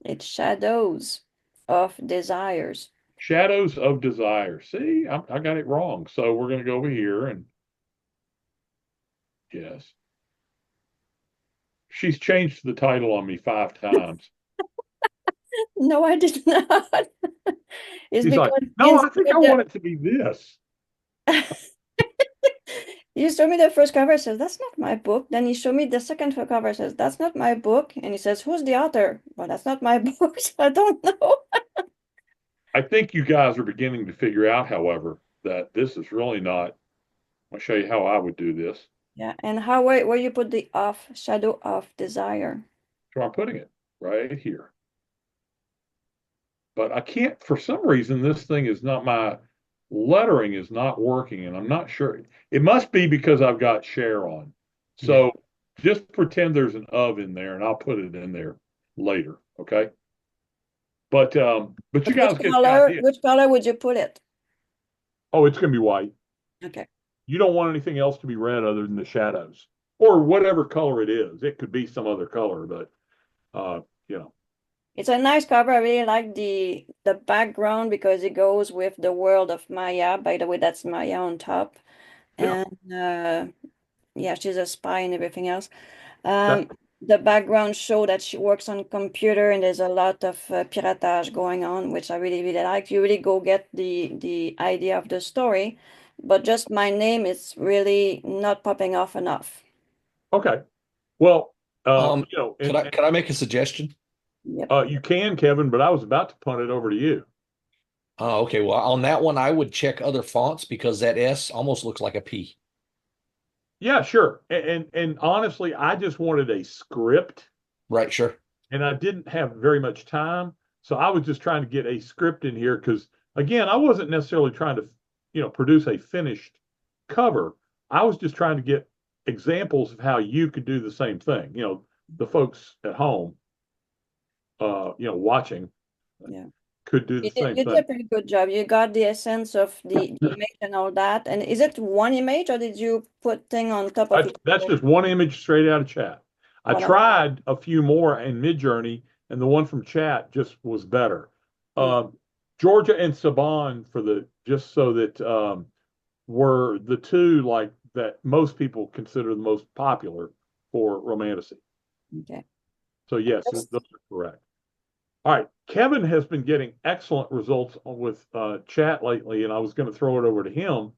It's Shadows of Desires. Shadows of Desire. See, I got it wrong. So we're going to go over here and yes. She's changed the title on me 5 times. No, I did not. It's She's like, because no, I think I want it to be this. you showed me the first cover, says that's not my book. Then he showed me the second cover, says that's not my book. And he says, who's the author? Well, that's not my book, so I don't know. I think you guys are beginning to figure out, however, that this is really not. I'll show you how I would do this. Yeah, and how where you put the off Shadow of Desire? So I'm putting it right here. But I can't, for some reason, this thing is not, my lettering is not working, and I'm not sure. It must be because I've got share on. So just pretend there's an of in there, and I'll put it in there later. Okay. But you guys get the idea. Which color would you put it? Oh, it's going to be white. Okay. You don't want anything else to be red other than the shadows or whatever color it is. It could be some other color, but It's a nice cover. I really like the background because it goes with the world of Maya. By the way, that's Maya on top. Yeah. And yeah, she's a spy and everything else. The background show that she works on computer and there's a lot of piratage going on, which I really, really like. You really go get the idea of the story, but just my name is really not popping off enough. Okay. Well, Could I make a suggestion? Yep. you can, Kevin, but I was about to punt it over to you. Oh, okay. Well, on that one, I would check other fonts because that S almost looks like a P. Yeah, sure. And honestly, I just wanted a script. Right, sure. And I didn't have very much time. So I was just trying to get a script in here because, again, I wasn't necessarily trying to, produce a finished cover. I was just trying to get examples of how you could do the same thing. The folks at home, watching could do the same You thing. did a pretty good job. You got the essence of the image and all that. And is it one image or did you put thing on top of it? That's just one image straight out of chat. I What else? tried a few more in Midjourney, and the one from chat just was better. Georgia and Saban just so that were the two like that most people consider the most popular for romantasy. Okay. So yes, those are correct. All right, Kevin has been getting excellent results with chat lately, and I was going to throw it over to him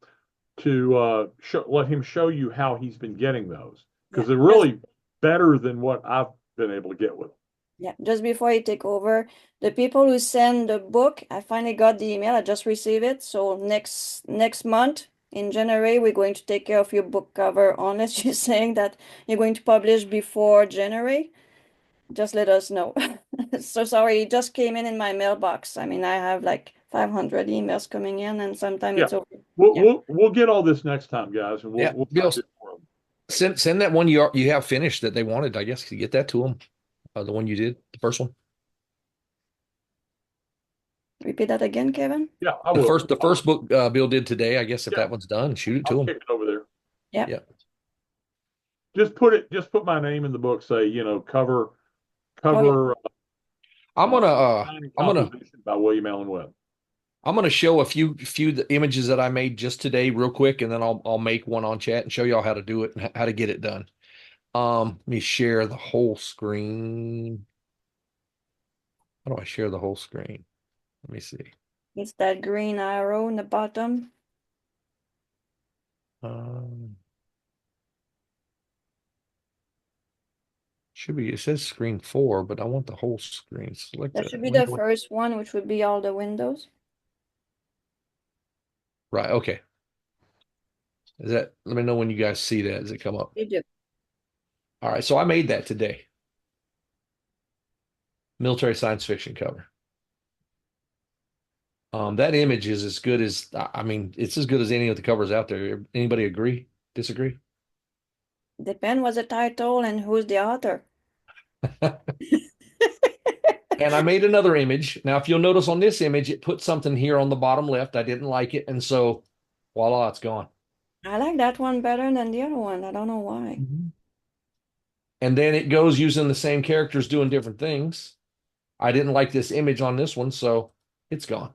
to let him show you how he's been getting those because they're really better than what I've been able to get with them. Yeah, just before you take over, the people who send the book, I finally got the email. I just received it. So next month in January, we're going to take care of your book cover. Unless you're saying that you're going to publish before January, just let us know. So sorry, it just came in my mailbox. I mean, I have like 500 emails coming in, and sometimes it's over. We'll get all this next time, guys, and Yeah, we'll Bill, find it for 'em. send that one you have finished that they wanted. I guess to get that to them. The one you did, the first one. Repeat that again, Kevin. Yeah, I The will. first book Bill did today. I guess if Yeah. that one's done, shoot it to I'll him. kick it over there. Yeah. Yeah. Just put my name in the book. Say, cover Oh, I'm gonna Shining I'm gonna Composition by William Alan Webb. I'm gonna show a few the images that I made just today real quick, and then I'll make one on chat and show y'all how to do it and how to get it done. Let me share the whole screen. How do I share the whole screen? Let me see. it's that green arrow in the bottom. Should be, it says screen 4, but I want the whole screen. Select That the should be the window. first one, which would be all the windows. Right, okay. Let me know when you guys see that. Does it come up? You do. All right, so I made that today. Military science fiction cover. That image is as good as, I mean, it's as good as any of the covers out there. Anybody agree? Disagree? Depend what's the title and who's the author. And I made another image. Now, if you'll notice on this image, it put something here on the bottom left. I didn't like it. And so, voila, it's gone. I like that one better than the other one. I don't know why. And then it goes using the same characters doing different things. I didn't like this image on this one, so it's gone.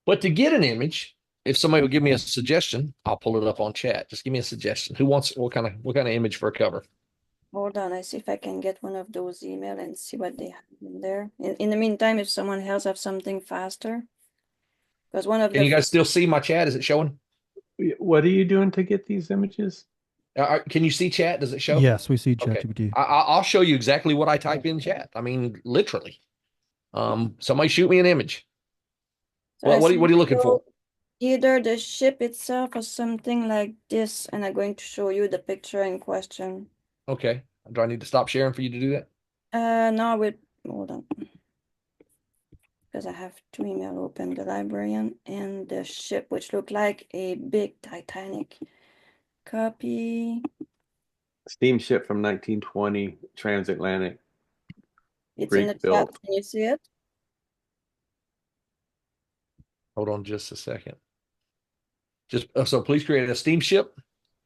But to get an image, if somebody will give me a suggestion, I'll pull it up on chat. Just give me a suggestion. Who wants what kind of image for a cover? Hold on, I see if I can get one of those email and see what they have in there. In the meantime, if someone else have something faster. Because one of Can you guys still see my chat? Is it showing? What are you doing to get these images? Can you see chat? Does it show? Yes, we see Okay. ChatGPT. I'll show you exactly what I type in chat. I mean, literally. Somebody shoot me an image. So What I are you looking for? Either the ship itself or something like this, and I'm going to show you the picture in question. Okay. Do I need to stop sharing for you to do that? No, hold on. Because I have two email open, the librarian and the ship, which look like a big Titanic. Copy. Steamship from 1920, transatlantic. It's in the Greek chat. built. Can you see it? Hold on just a second. So please create a steamship.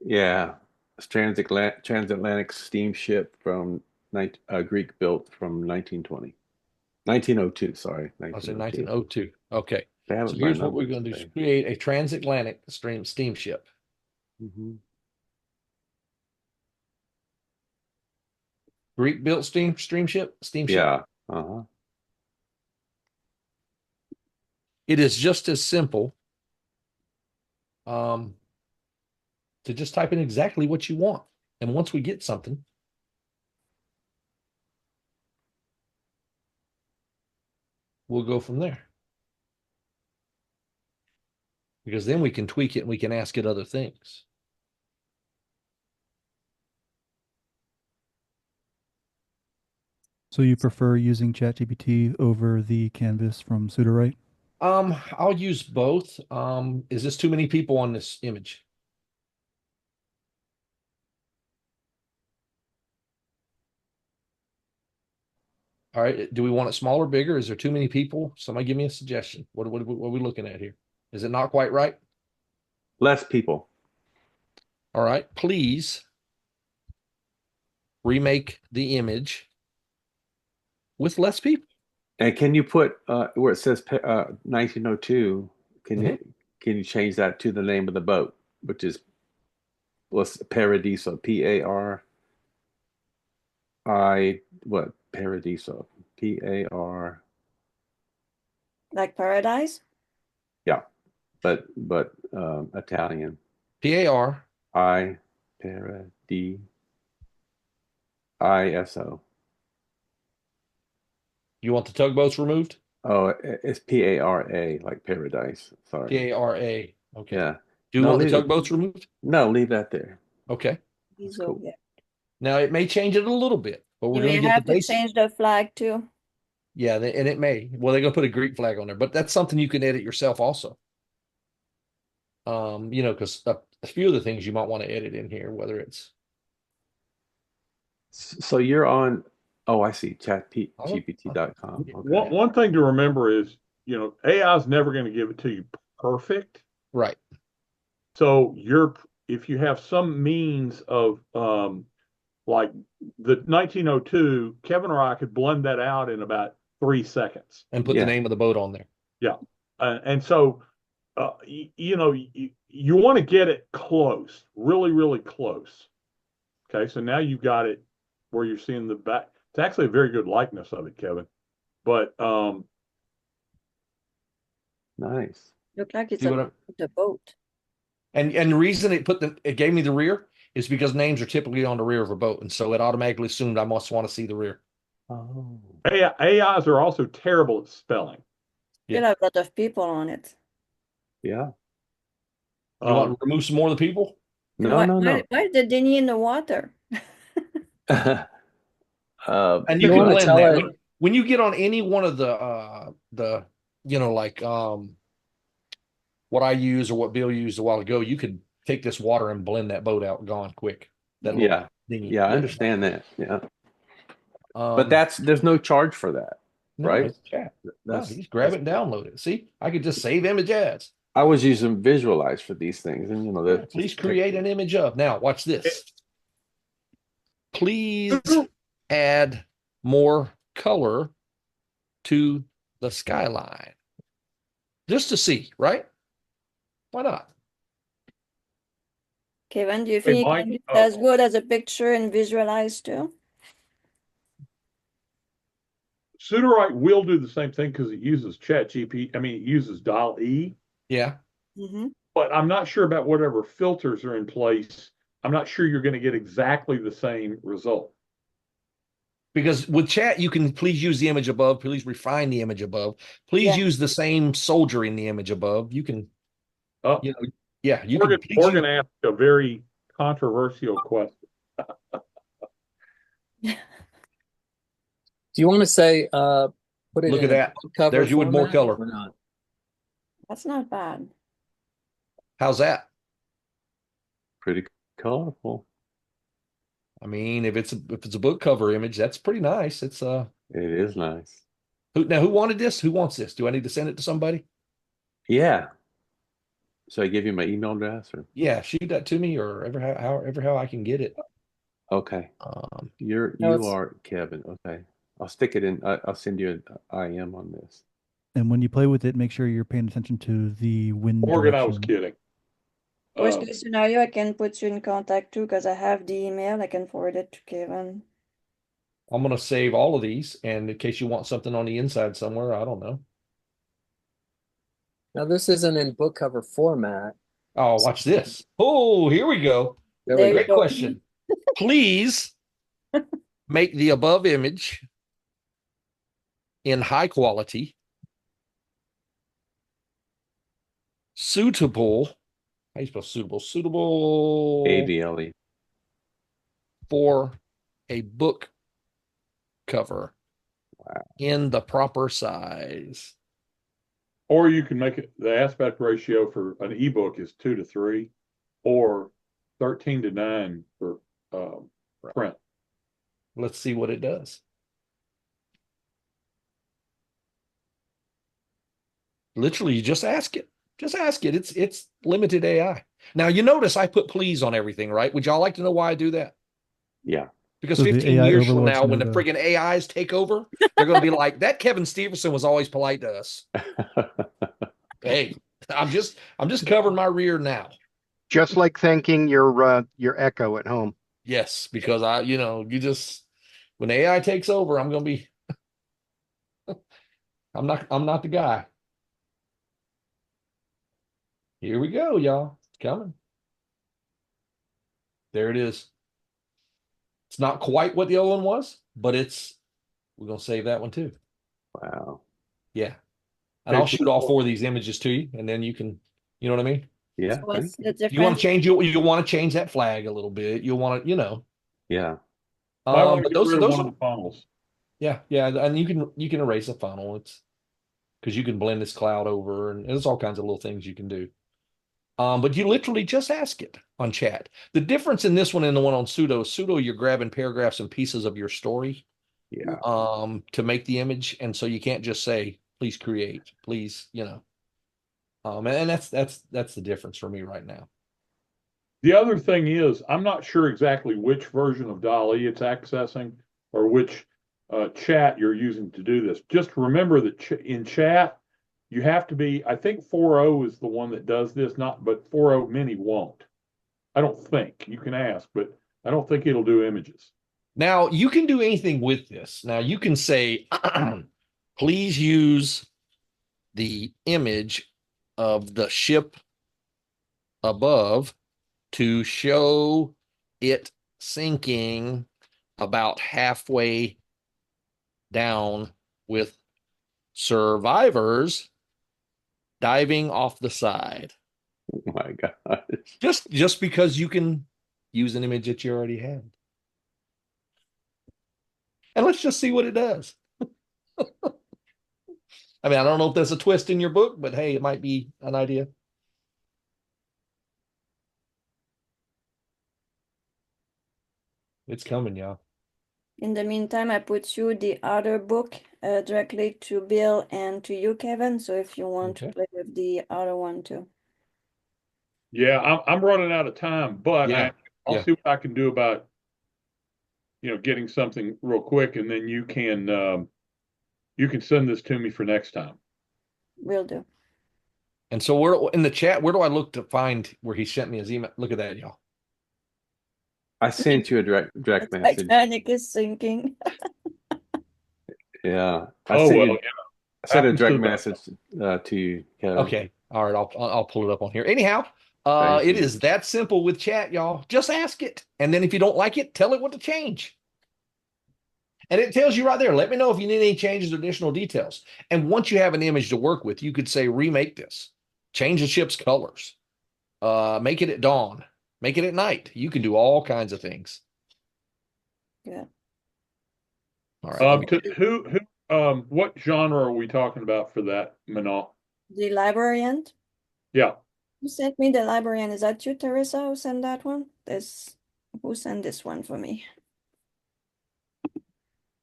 Yeah, it's transatlantic steamship from Greek built from 1920. 1902, sorry. I said 1902. Okay. They have So it by here's what we're numbers, going to do: they- create a transatlantic steamship. Mhm. Greek built steamship. Yeah. Uh-huh. It is just as simple to just type in exactly what you want. And once we get something, we'll go from there. Because then we can tweak it and we can ask it other things. So you prefer using ChatGPT over the canvas from Sudowrite? I'll use both. Is this too many people on this image? All right. Do we want it smaller, bigger? Is there too many people? Somebody give me a suggestion. What are we looking at here? Is it not quite right? Less people. All right. Please remake the image with less people. And can you put where it says 1902? Can you change that to the name of the boat, which is Paradiso? Paradiso? PAR. Like paradise? Yeah, but Italian. PAR. ISO. You want the tugboats removed? Oh, it's PARA, like paradise. Sorry. PARA. Okay. Yeah. Do you No, want the leave it. tugboats removed? No, leave that there. Okay. These cool. over there. Now it may change it a little bit, but we're You going may to get have the to basic. change the flag too. Yeah, and it may. Well, they're gonna put a Greek flag on there, but that's something you can edit yourself also. Because a few of the things you might want to edit in here, whether it's So you're on, oh, I see, Oh, chatgpt.com. Okay. One thing to remember is, AI is never going to give it to you perfect. right. So if you have some means of like the 1902, Kevin or I could blend that out in about 3 seconds. And put the Yeah. name of the boat on there. Yeah. And so, you want to get it close, really, really close. Okay. So now you've got it where you're seeing the back. It's actually a very good likeness of it, Kevin. But, Nice. Look like it's See what the boat. And the reason it gave me the rear is because names are typically on the rear of a boat, and so it automatically assumed I must want to see the rear. Oh. AIs are also terrible at spelling. Yeah. Could have a lot of people on it. Yeah. You want to remove some more of the people? No, why, no, no. Why the dinghy in the water? And You you can wanna blend tell that. it- When you get on any one of the like what I use or what Bill used a while ago, you could take this water and blend that boat out gone quick. That little Yeah. dinghy. Yeah, I understand that. Yeah. But But there's no charge for that, no, right? it's chat. No, That's, you just grab it and download it. See, I could just save image as. I was using Visualize for these things, and Please create an image of. Now, watch this. Please add more color to the skyline. Just to see, right? Why not? Kevin, do you Hey, think you Mike, can do it as good as a picture and visualize too? Sudowrite will do the same thing because it uses ChatGPT. I mean, it uses DAL-E, Yeah. Mm-hmm. but I'm not sure about whatever filters are in place. I'm not sure you're going to get exactly the same result. Because with chat, you can please use the image above. Please refine the image above. Please Yeah. use the same soldier in the image above. You can, you can. Morgan asked a very controversial question. Do you want to say put it Look in at a that. book cover There's you with more format color. or not? That's not bad. How's that? pretty colorful. I mean, if it's a book cover image, that's pretty nice. It's It is nice. who wanted this? Who wants this? Do I need to send it to somebody? Yeah. So I give you my email address, or Yeah, shoot that to me, or however how I can get it. okay. You it's- are Kevin. Okay. I'll stick it in. I'll send you an IM on this. And when you play with it, make sure you're paying attention to the wind Morgan, I was direction. kidding. Worst case scenario, I can put you in contact too because I have the email. I can forward it to Kevin. I'm gonna save all of these, and in case you want something on the inside somewhere, I don't know. Now this isn't in book cover format. Oh, watch this. Oh, here we go. There There we you go. Great question. Please make the above image in high quality, suitable. How you spell suitable? Suitable ADLE. for a book cover in the proper size. Or you can make it, the aspect ratio for an ebook is 2:3 or 13:9 for print. Let's see what it does. Literally, you just ask it. Just ask it. It's limited AI. Now you notice I put please on everything, right? Would y'all like to know why I do that? Yeah. Because So the 15 AI years from overlords now, when know the to- friggin' AIs take over, they're going to be like, that Kevin Stevenson was always polite to us. Hey, I'm just covering my rear now. Just like thanking your Echo at home. Yes, because when AI takes over, I'm going to be, I'm not the guy. Here we go, y'all. It's coming. There it is. It's not quite what the other one was, but we're going to save that one too. Wow. Yeah. And I'll shoot all 4 of these images to you, and then you can, you know what I mean? Yeah. So what's the You want difference? to change you want to change that flag a little bit. You want to, Yeah. Might want but to get rid of those one are of the funnels. Yeah, yeah, and you can erase a funnel. It's because you can blend this cloud over, and there's all kinds of little things you can do. But you literally just ask it on chat. The difference in this one and the one on Sudo, you're grabbing paragraphs and pieces of your story Yeah. to make the image. And so you can't just say, please create, please, you know. And that's the difference for me right now. The other thing is, I'm not sure exactly which version of DALL-E it's accessing or which chat you're using to do this. Just remember that in chat, you have to be, I think 4.0 is the one that does this, but 4.0 mini won't. I don't think. You can ask, but I don't think it'll do images. Now you can do anything with this. Now you can say, please use the image of the ship above to show it sinking about halfway down with survivors diving off the side. Oh my gosh. Just because you can use an image that you already had. And let's just see what it does. I mean, I don't know if there's a twist in your book, but hey, it might be an idea. It's coming, y'all. In the meantime, I put you the other book directly to Bill and to you, Kevin. So if you want to play with the other one too. Yeah, I'm running out of time, but Yeah. I'll see what I can do about, getting something real quick, and then you can send this to me for next time. Will do. And so where in the chat, where do I look to find where he sent me his email? Look at that, y'all. I sent you a direct message. Titanic is sinking. Yeah. I sent a direct message to you, Kevin. Okay. All right. I'll pull it up on here. Anyhow, it is that simple with chat, y'all. Just ask it. And then if you don't like it, tell it what to change. And it tells you right there, let me know if you need any changes or additional details. And once you have an image to work with, you could say, remake this, change the ship's colors, make it at dawn, make it at night. You can do all kinds of things. Yeah. All right. What genre are we talking about for that, Manon? The librarian? Yeah. Who sent me the librarian? Is that you, Teresa, who sent that one? Who sent this one for me?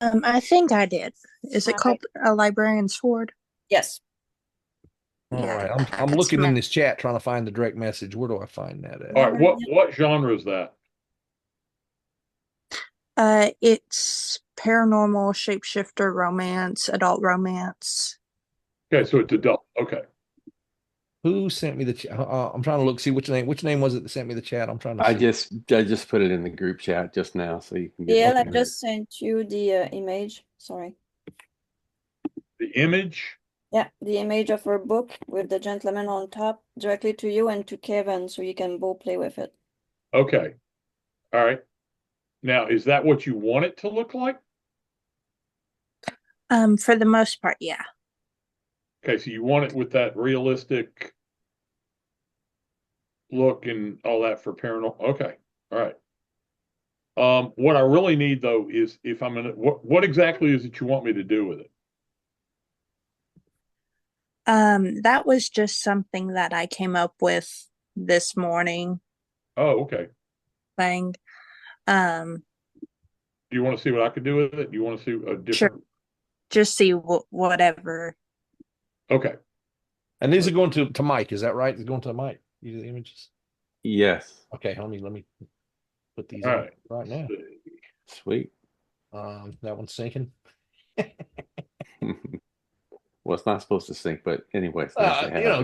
I think I did. Is it called A Librarian's Sword? Yes. All right. I'm looking in this chat trying to find the direct message. Where do I find that at? All right. What genre is that? It's paranormal, shapeshifter, romance, adult romance. Okay, so it's adult. Okay. Who sent me the chat? I'm trying to look, see which name was it that sent me the chat? I'm trying to see. I just put it in the group chat just now so you can get Yeah, I just sent you the image. Sorry. The image? Yeah, the image of her book with the gentleman on top directly to you and to Kevin so you can both play with it. Okay. All right. Now, is that what you want it to look like? For the most part, yeah. Okay, so you want it with that realistic look and all that for paranormal. Okay. All right. What I really need though is if I'm gonna what exactly is it you want me to do with it? That was just something that I came up with this morning. Oh, okay. Thing. Do you want to see what I could do with it? Do you want to see a different? Sure. Just see whatever. Okay. And these are going to Mike, is that right? It's going to Mike. These are the images. Yes. Okay, let me put these right now. Sweet. That one's sinking. Well, it's not supposed to sink, but anyway.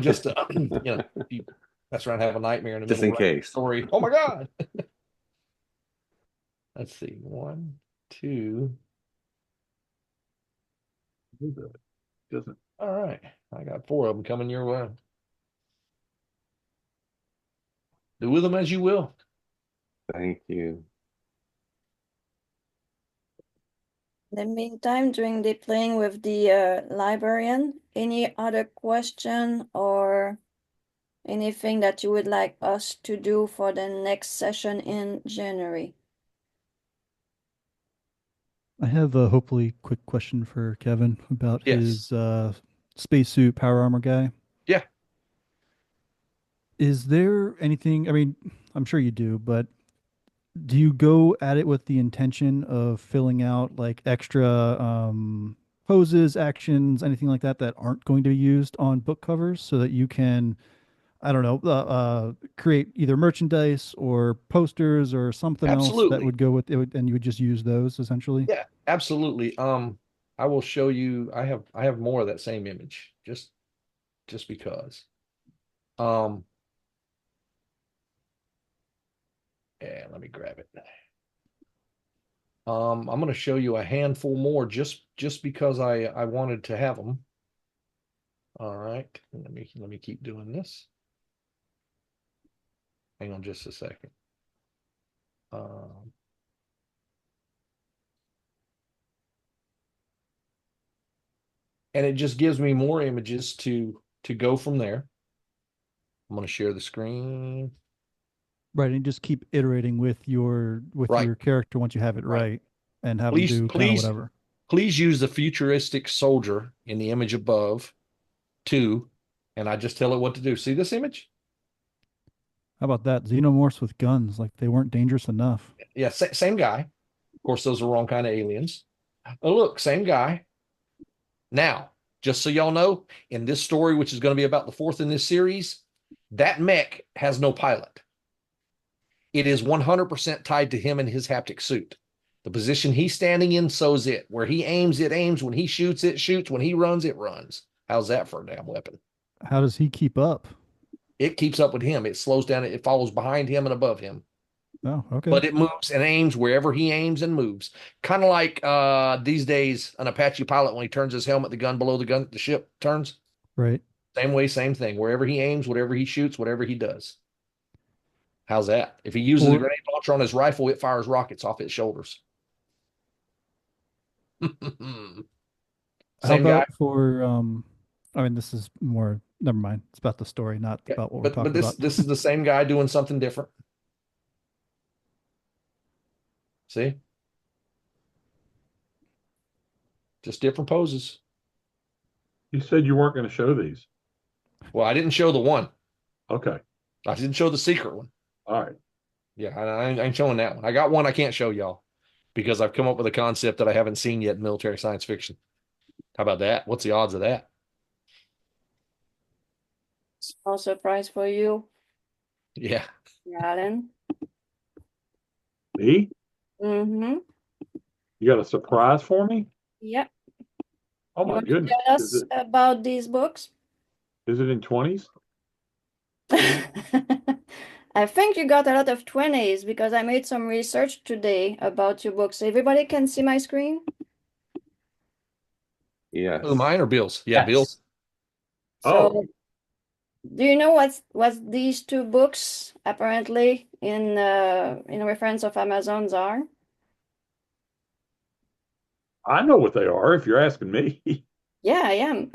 Just you mess around, have a nightmare in the just middle in case. Story. Oh my God. Let's see. 1, 2. Doesn't. All right. I got 4 of them coming your way. Do with them as you will. Thank you. In the meantime, during the playing with the librarian, any other question or anything that you would like us to do for the next session in January? I have a hopefully quick question for Kevin about Yes. his spacesuit power armor guy. Yeah. Is there anything, I mean, I'm sure you do, but do you go at it with the intention of filling out like extra poses, actions, anything like that that aren't going to be used on book covers so that you can, I don't know, create either merchandise or posters or something else that Absolutely. would go with it, and you would just use those essentially? Yeah, absolutely. I will show you. I have more of that same image just because. Yeah, let me grab it. I'm going to show you a handful more just because I wanted to have them. All right, let me keep doing this. Hang on just a second. And it just gives me more images to go from there. I'm going to share the screen. Right, and just keep iterating with your Right. character once you have it Right. right, and have them do kind of whatever. Please use the futuristic soldier in the image above too, and I just tell it what to do. See this image? How about that? Xenomorphs with guns, like they weren't dangerous enough. Yeah, same guy. Of course, those are wrong kind of aliens. Oh, look, same guy. Now, just so y'all know, in this story, which is going to be about the fourth in this series, that mech has no pilot. It is 100% tied to him and his haptic suit. The position he's standing in, so's it. Where he aims, it aims. When he shoots, it shoots. When he runs, it runs. How's that for a damn weapon? How does he keep up? It keeps up with him. It slows down. It follows behind him and above him. Oh, okay. But it moves and aims wherever he aims and moves. Kind of like these days, an Apache pilot, when he turns his helmet, the gun below the ship turns. Right. Same way, same thing. Wherever he aims, whatever he shoots, whatever he does. How's that? If he uses a grenade launcher on his rifle, it fires rockets off its shoulders. How Same guy. about for I mean, this is more, never mind. It's about the story, not Yeah, about what we're talking but about. this is the same guy doing something different. See? Just different poses. You said you weren't going to show these. Well, I didn't show the one. Okay. I didn't show the secret one. All right. Yeah, I ain't showing that one. I got one I can't show y'all because I've come up with a concept that I haven't seen yet in military science fiction. How about that? What's the odds of that? Small surprise for you, Yeah. Alan. Me? Mm-hmm. You got a surprise for me? Yep. Oh You my want to goodness. tell us about these books? Is it in 20s? I think you got a lot of 20s because I made some research today about your books. Everybody can see my screen? Yes. Oh, mine or Bill's? Yeah, Yes. Bill's. So, do you know what these two books apparently in reference of Amazon's are? I know what they are if you're asking me. Yeah, I am.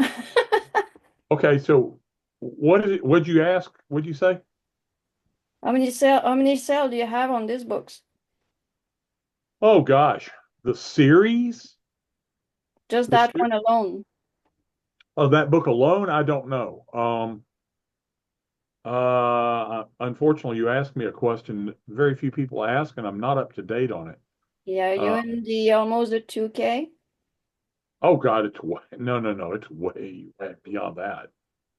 Okay, so what is it? What'd you ask? What'd you say? How many sale do you have on these books? Oh gosh, the series? Just The that ser- one alone. Oh, that book alone? I don't know. Unfortunately, you asked me a question very few people ask, and I'm not up to date on it. Yeah, you're in the almost the 2K. Oh God, it's way, no, it's way beyond that.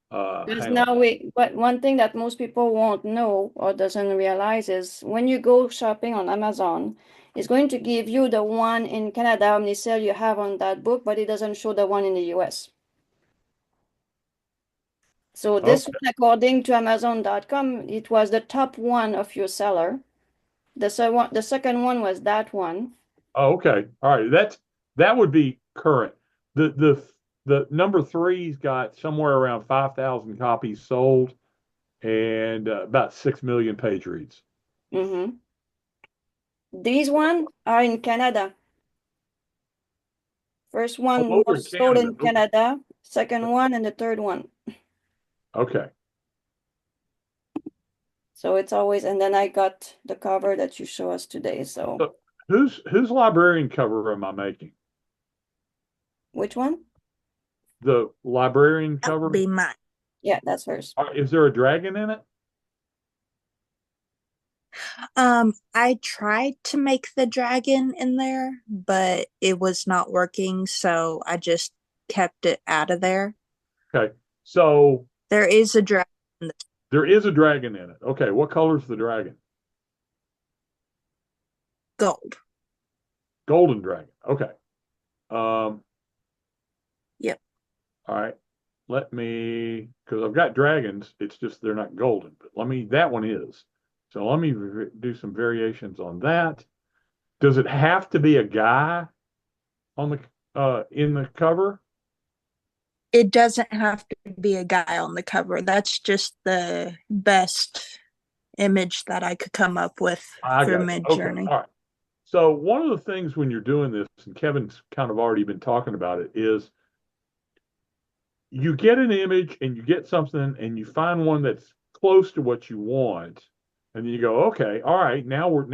Because Hang on. now but one thing that most people won't know or doesn't realize is when you go shopping on Amazon, it's going to give you the one in Canada, how many sale you have on that book, but it doesn't show the one in the US. So this one, according to Amazon.com, it was the top one of your seller. The second one was that one. Oh, okay. All right. That would be current. The number three's got somewhere around 5,000 copies sold and about 6 million page reads. Mm-hmm. These one are in Canada. First one was sold in Canada, second one, and the third one. Okay. So it's always, and then I got the cover that you show us today. So Whose librarian cover am I making? Which one? The librarian That cover? would be mine. Yeah, that's hers. Is there a dragon in it? I tried to make the dragon in there, but it was not working, so I just kept it out of there. Okay, so There is a dragon. there is a dragon in it. Okay, what color is the dragon? Gold. Golden dragon. Okay. Um, Yep. all right. Let me, because I've got dragons. It's just they're not golden. But that one is. So let me do some variations on that. Does it have to be a guy on the in the cover? It doesn't have to be a guy on the cover. That's just the best image that I could come up with I for got you. Okay. Midjourney. All right. So one of the things when you're doing this, and Kevin's kind of already been talking about it, is you get an image and you get something and you find one that's close to what you want, and then you go, okay, all right, now we're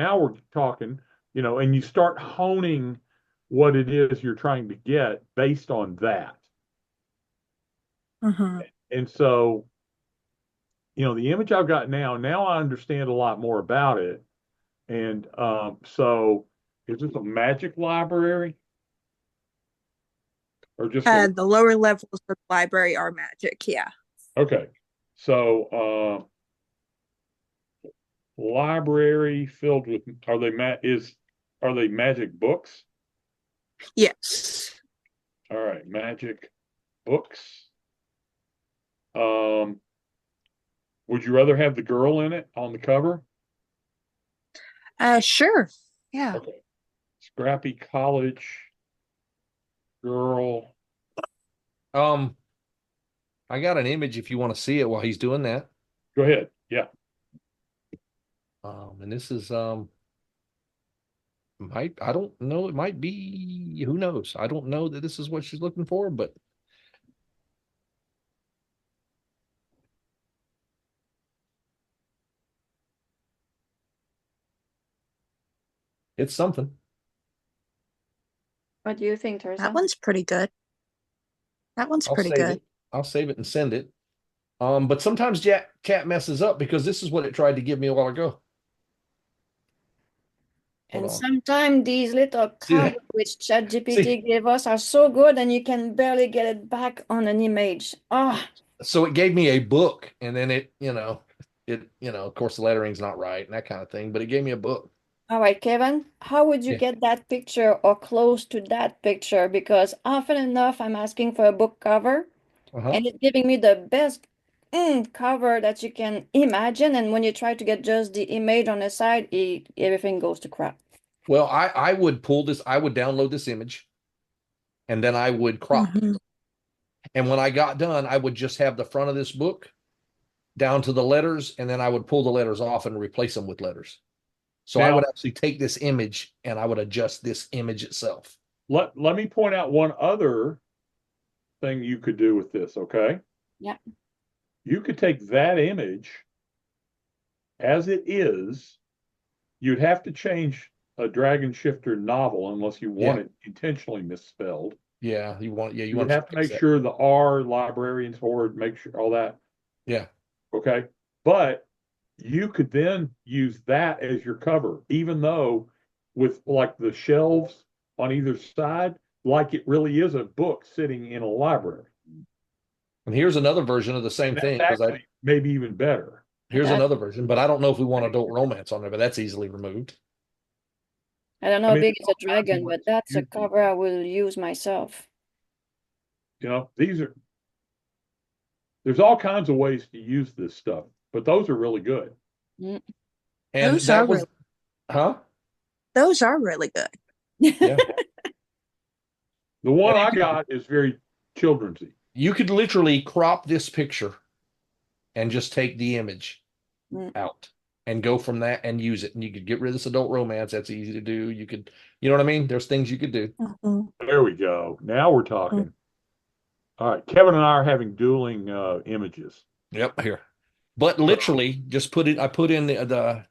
talking, and you start honing what it is you're trying to get based on that. Mhm. And so, the image I've got now I understand a lot more about it. And so is this a magic library? Or just The lower levels of the library are magic, yeah. okay. So library filled with are they magic books? Yes. All right, magic books. Would you rather have the girl in it on the cover? Sure. Yeah. Okay. Scrappy college girl. I got an image if you want to see it while he's doing that. Go ahead. Yeah. And this is I don't know, it might be, who knows? I don't know that this is what she's looking for, but it's something. What do you think, Teresa? That one's pretty good. That one's I'll pretty save good. it. I'll save it and send it. But sometimes chat messes up because this is what it tried to give me a while ago. And Hold on. sometimes these little See that? covers which See? ChatGPT gave us are so good and you can barely get it back on an image. Oh, So it gave me a book, and then it, of course the lettering's not right and that kind of thing, but it gave me a book. all right, Kevin, how would you Yeah. get that picture or close to that picture? Because often enough, I'm asking for a book cover and it's giving me the best cover that you can imagine. And when you try to get just the image on the side, everything goes to crap. Well, I would pull this, I would download this image, and then I would crop. Mhm. And when I got done, I would just have the front of this book down to the letters, and then I would pull the letters off and replace them with letters. So I Now- would actually take this image and I would adjust this image itself. Let me point out one other thing you could do with this, okay? Yeah. You could take that image as it is. You'd have to change a Dragon Shifter novel unless you want it intentionally misspelled. Yeah, you want would have to make sure the R, librarian's horde, make sure all that. Yeah. Okay. But you could then use that as your cover, even though with like the shelves on either side, like it really is a book sitting in a library. And here's another version of the same That's thing. actually maybe even better. Here's another version, but I don't know if we want adult romance on there, but that's easily removed. I don't know I how mean, big is a dragon, but that's a cover I will use myself. There's all kinds of ways to use this stuff, but those are really good. Mm. And Those that are was, really- huh? Those are really good. Yeah. The one I got is very children'sy. You could literally crop this picture and just take the image out and go from that and use it. And you could get rid of this adult romance. That's easy to do. You could, you know what I mean? There's things you could do. Mhm. There we go. Now we're talking. All right. Kevin and I are having dueling images. Yep, here. But literally just I put in the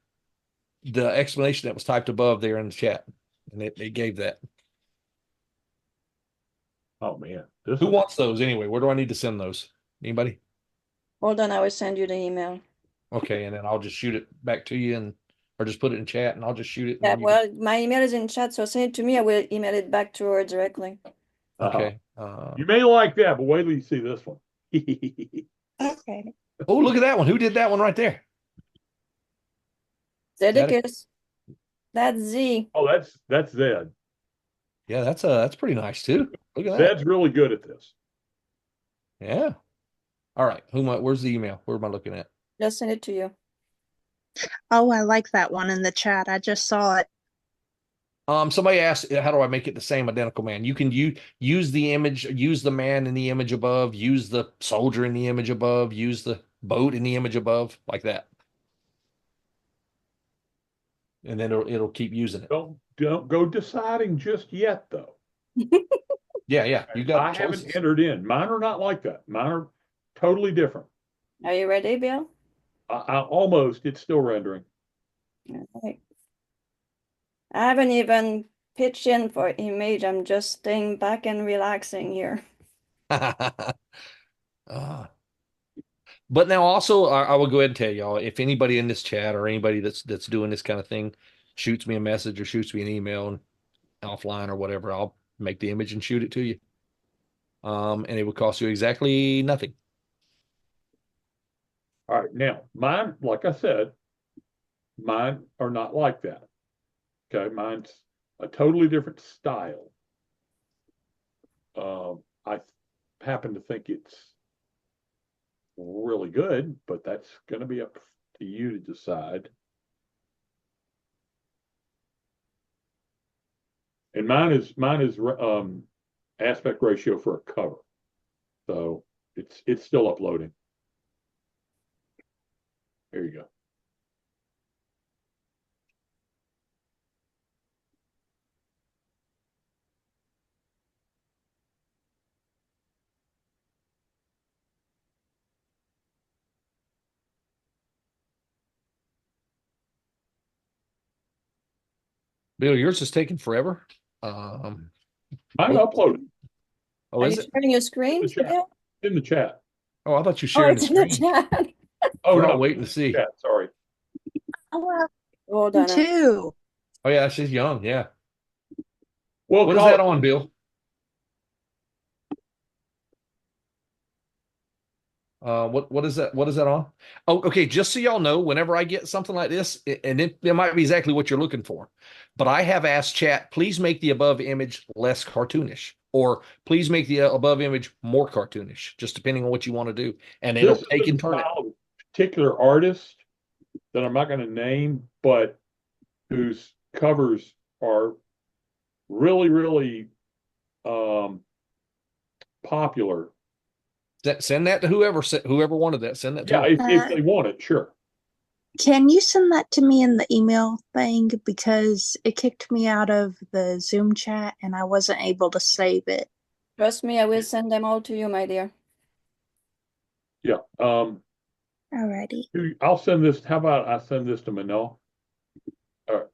explanation that was typed above there in the chat. and it gave that. Oh man, this Who one, wants those anyway? Where do I need to send those? Anybody? Hold on, I will send you the email. Okay, and then I'll just shoot it back to you, and or just put it in chat, and I'll just shoot it. And Yeah, then you well, my email is in chat, so send it to me. I will email it back to her directly. okay. You may like that, but wait till you see this one. Okay. Oh, look at that one. Who did that one right there? Zedicus. That's Z. Oh, that's Zed. Yeah, that's pretty nice too. Look at that. Zed's really good at this. Yeah. All right. Where's the email? Where am I looking at? Just send it to you. Oh, I like that one in the chat. I just saw it. Somebody asked, how do I make it the same identical man? You can use the image, use the man in the image above, use the soldier in the image above, use the boat in the image above, like that. And then it'll keep using it. Don't go deciding just yet, though. Yeah. You got I choices. haven't entered in. Mine are not like that. Mine are totally different. Are you ready, Bill? I almost, it's still rendering. All right. I haven't even pitched in for image. I'm just staying back and relaxing here. But now also, I will go ahead and tell y'all, if anybody in this chat or anybody that's doing this kind of thing shoots me a message or shoots me an email and offline or whatever, I'll make the image and shoot it to you. And it would cost you exactly nothing. All right, now mine, like I said, mine are not like that. Okay, mine's a totally different style. I happen to think it's really good, but that's going to be up to you to decide. And mine is aspect ratio for a cover, so it's still uploading. There you go. Bill, yours is taking forever. Mine uploaded. Oh, Are is you it? sharing your screen, Bill? In the chat. Oh, I thought you Oh, shared the it's in the screen. chat. Oh, We're no, all waiting to see. Chat, sorry. Oh, Hold me on. too. Oh yeah, she's young. Yeah. Well, What is that on, Bill? What is that? What is that on? Oh, okay. Just so y'all know, whenever I get something like this, and it might be exactly what you're looking for, but I have asked chat, please make the above image less cartoonish, or please make the above image more cartoonish, just depending on what you want to do, and it'll take and turn it. Particular artist that I'm not going to name, but whose covers are really, really popular. Send that to whoever wanted that. Send that to Yeah, them. if they want it, sure. Can you send that to me in the email thing? Because it kicked me out of the Zoom chat and I wasn't able to save it. Trust me, I will send them all to you, my dear. Yeah. Alrighty. I'll send this. How about I send this to Manon? Or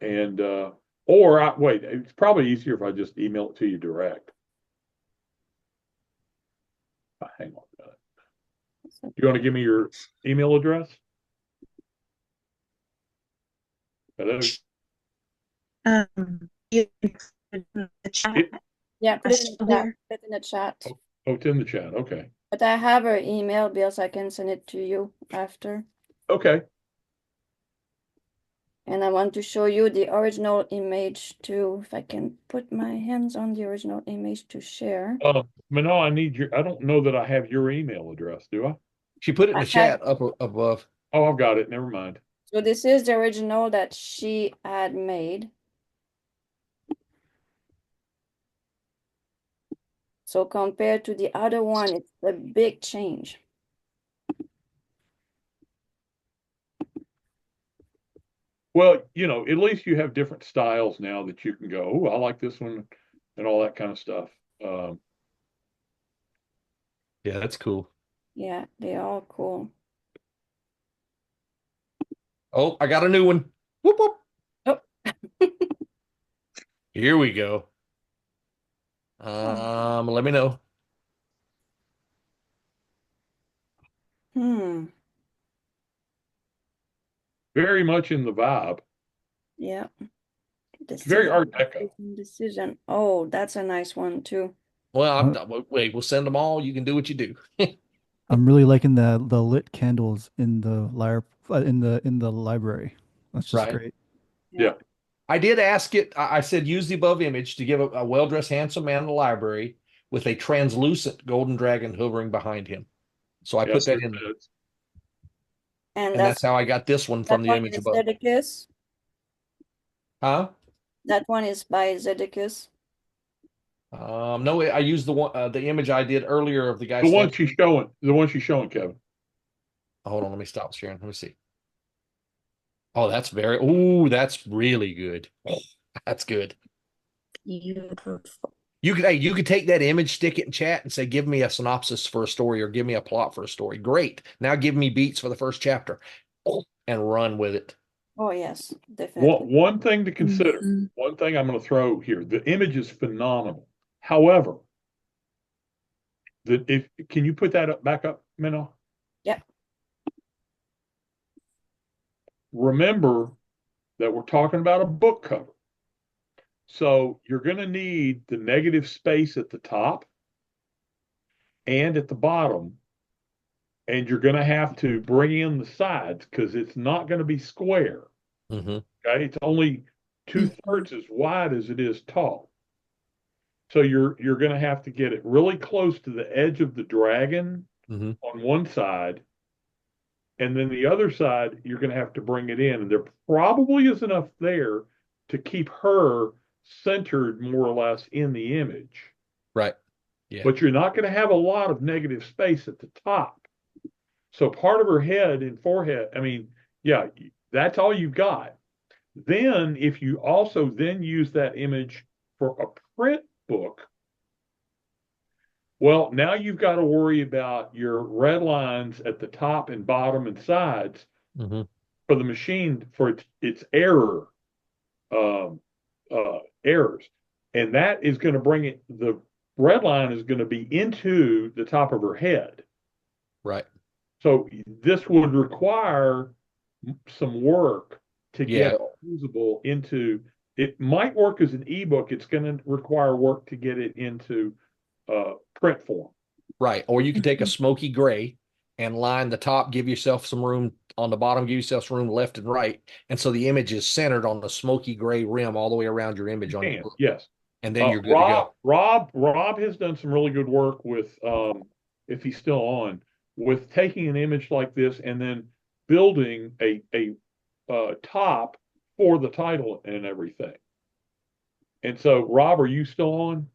wait, it's probably easier if I just email it to you direct. Hang on a minute. You want to give me your email address? Hello? You can put it in the chat. Yeah, put I it in the still chat. here. Put it in the chat. Oh, it's in the chat. Okay. But I have her email, Bill, so I can send it to you after. Okay. And I want to show you the original image too. If I can put my hands on the original image to share. Manon, I don't know that I have your email address, do I? She put it in the chat up above. Oh, I've got it. Never mind. So this is the original that she had made. So compared to the other one, it's a big change. Well, at least you have different styles now that you can go, oh, I like this one and all that kind of stuff. Yeah, that's cool. Yeah, they're all cool. Oh, I got a new one. Whoop, whoop. Oh. Here we go. Let me know. Very much in the vibe. Yeah. It's very Art Deco. Decision. Oh, that's a nice one too. Well, wait, we'll send them all. You can do what you do. I'm really liking the lit candles in the library. That's just Right. great. Yeah. I did ask it. I said use the above image to give a well-dressed, handsome man in the library with a translucent golden dragon hovering behind him. So I put that in there. And that's how I got this one from the image above. Zedekis. Huh? That one is by Zedekis. No, I used the image I did earlier of the guy. The one she's showing, Kevin. Hold on, let me stop sharing. Let me see. Oh, that's really good. Oh, that's good. Beautiful. You could take that image, stick it in chat, and say, "Give me a synopsis for a story, or give me a plot for a story." Great. Now give me beats for the first chapter, and run with it. Oh yes, definitely. One thing to consider. One thing I'm going to throw here. The image is phenomenal. However, can you put that back up, Manon? Yep. Remember that we're talking about a book cover. So you're going to need the negative space at the top and at the bottom. And you're going to have to bring in the sides because it's not going to be square. Mm-hmm. Okay. It's only 2/3 as wide as it is tall. So you're going to have to get it really close to the edge of the dragon on one side. And then the other side, you're going to have to bring it in. And there probably is enough there to keep her centered more or less in the image. Right. Yeah. But you're not going to have a lot of negative space at the top. So part of her head and forehead, I mean, yeah, that's all you've got. Then if you also then use that image for a print book, well, now you've got to worry about your red lines at the top and bottom and sides for the machine for its errors. And that is going to bring it, the red line is going to be into the top of her head. Right. So this would require some work to get usable into, it might work as an ebook. It's going to require work to get it into print form. Right. Or you could take a smoky gray and line the top, give yourself some room on the bottom, give yourself some room left and right. And so the image is centered on the smoky gray rim all the way around your image on your book. Yes. And then you're good to go. Rob has done some really good work with, if he's still on, with taking an image like this and then building a top for the title and everything. And so, Rob, are you still on?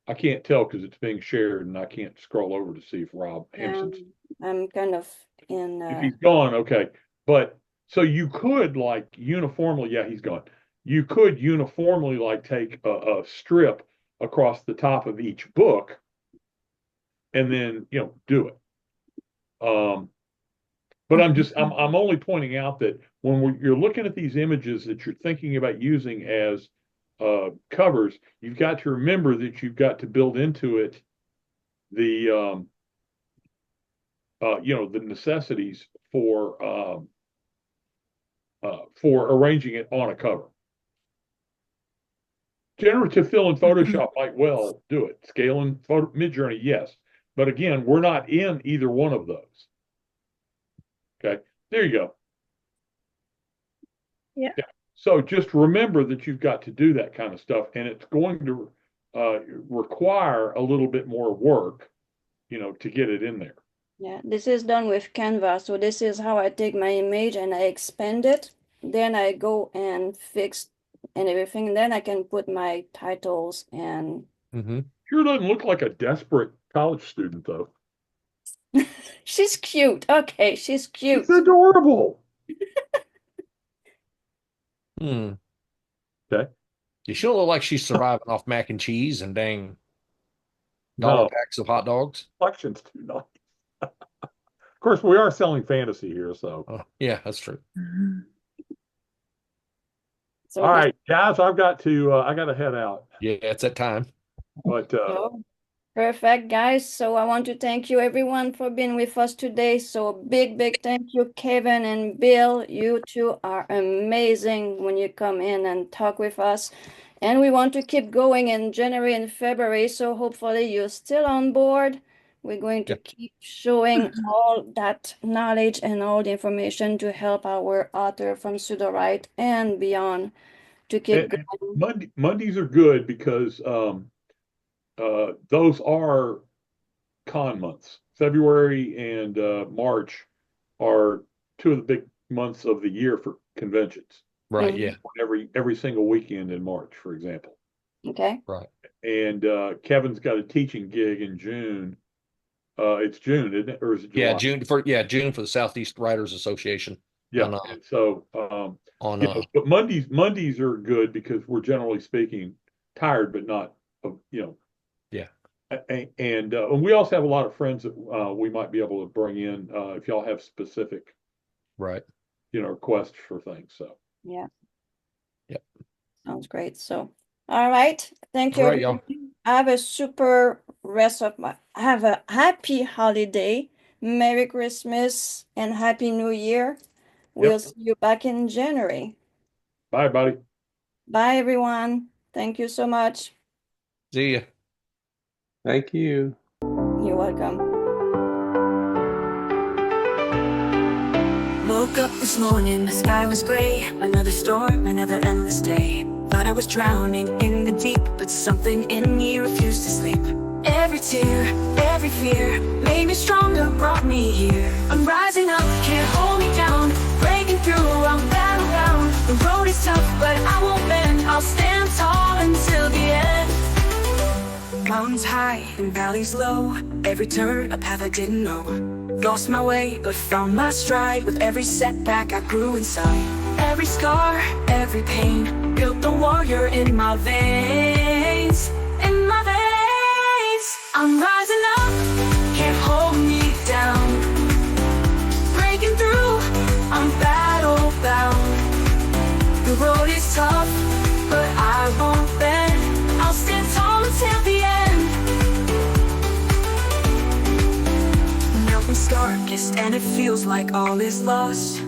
I can't tell because it's being shared and I can't scroll over to see if Rob Hampson's. I'm kind of in. If he's gone, okay. But so you could like uniformly, yeah, he's gone. You could uniformly like take a strip across the top of each book and then, do it. But I'm only pointing out that when you're looking at these images that you're thinking about using as covers, you've got to remember that you've got to build into it the the necessities for arranging it on a cover. Generative fill in Photoshop might well do it. Scale in Midjourney, yes. But again, we're not in either one of those. Okay, there you go. Yeah. So just remember that you've got to do that kind of stuff, and it's going to require a little bit more work, to get it in there. Yeah, this is done with Canva. So this is how I take my image and I expand it. Then I go and fix and everything. Then I can put my titles and. Sure doesn't look like a desperate college student, though. She's cute. Okay, she's cute. It's adorable. Okay. You sure look like she's surviving off mac and cheese and dang dollar packs of hot dogs. Collection's too nice. Of course, we are selling fantasy here, so. Yeah, that's true. So All this- right, guys, I got to head out. Yeah, it's that time. But so perfect, guys. So I want to thank you everyone for being with us today. So big thank you, Kevin and Bill. You two are amazing when you come in and talk with us. And we want to keep going in January and February. So hopefully you're still on board. We're going to Yep. keep showing all that knowledge and all the information to help our author from Sudowrite and beyond to keep and going. Mondays are good because those are con months. February and March are two of the big months of the year for conventions. Right. Mhm. Yeah. Every single weekend in March, for example. Okay. Right. And Kevin's got a teaching gig in June. It's June, isn't it? Or is it July? June for the Southeast Writers Association. Yeah. On, And so on you know, but Mondays are good because we're generally speaking tired, but not yeah. And we also have a lot of friends that we might be able to bring in if y'all have specific Right. requests for things. So Yeah. Yep. Sounds great. So, all right. Thank you. All right, y'all. everybody. Have a super have a happy holiday. Merry Christmas and Happy New Year. We'll see you back in January. bye, buddy. Bye, everyone. Thank you so much. See ya. Thank you. You're welcome. Woke up this morning, the sky was gray. Another storm, another endless day. Thought I was drowning in the deep, but something in me refused to sleep. Every tear, every fear made me stronger, brought me here. I'm rising up, can't hold me down. Breaking through, I'm battleground. The road is tough, but I won't bend. I'll stand tall until the end. Mountains high and valleys low. Every turn, a path I didn't know. Lost my way, but found my stride. With every setback, I grew inside. Every scar, every pain built the warrior in my veins. In my veins, I'm rising up, can't hold me down. Breaking through, I'm battle bound. The road is tough, but I won't bend. I'll stand tall until the end. Mountains darkest and it feels like all is lost.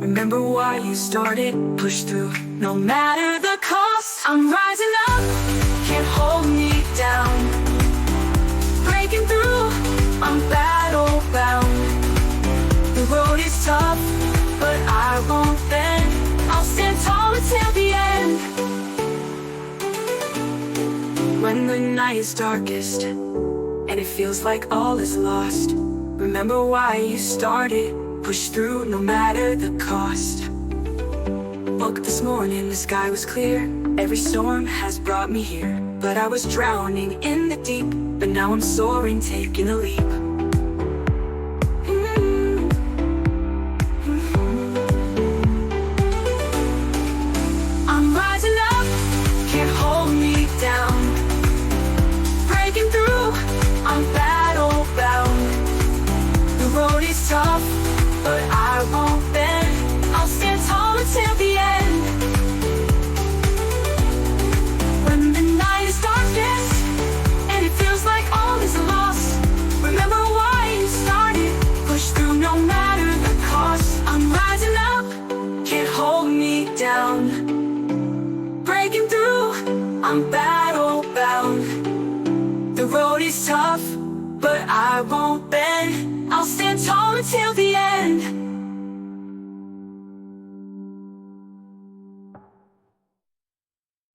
Remember why you started, push through, no matter the cost. I'm rising up, can't hold me down. Breaking through, I'm battle bound. The road is tough, but I won't bend. I'll stand tall until the end. When the night is darkest and it feels like all is lost, remember why you started, push through no matter the cost. Woke this morning, the sky was clear. Every storm has brought me here. But I was drowning in the deep, but now I'm soaring, taking a leap. I'm rising up, can't hold me down. Breaking through, I'm battle bound. The road is tough, but I won't bend. I'll stand tall until the end. When the night is darkest and it feels like all is lost, remember why you started, push through no matter the cost. I'm rising up, can't hold me down. Breaking through, I'm battle bound. The road is tough, but I won't bend. I'll stand tall until the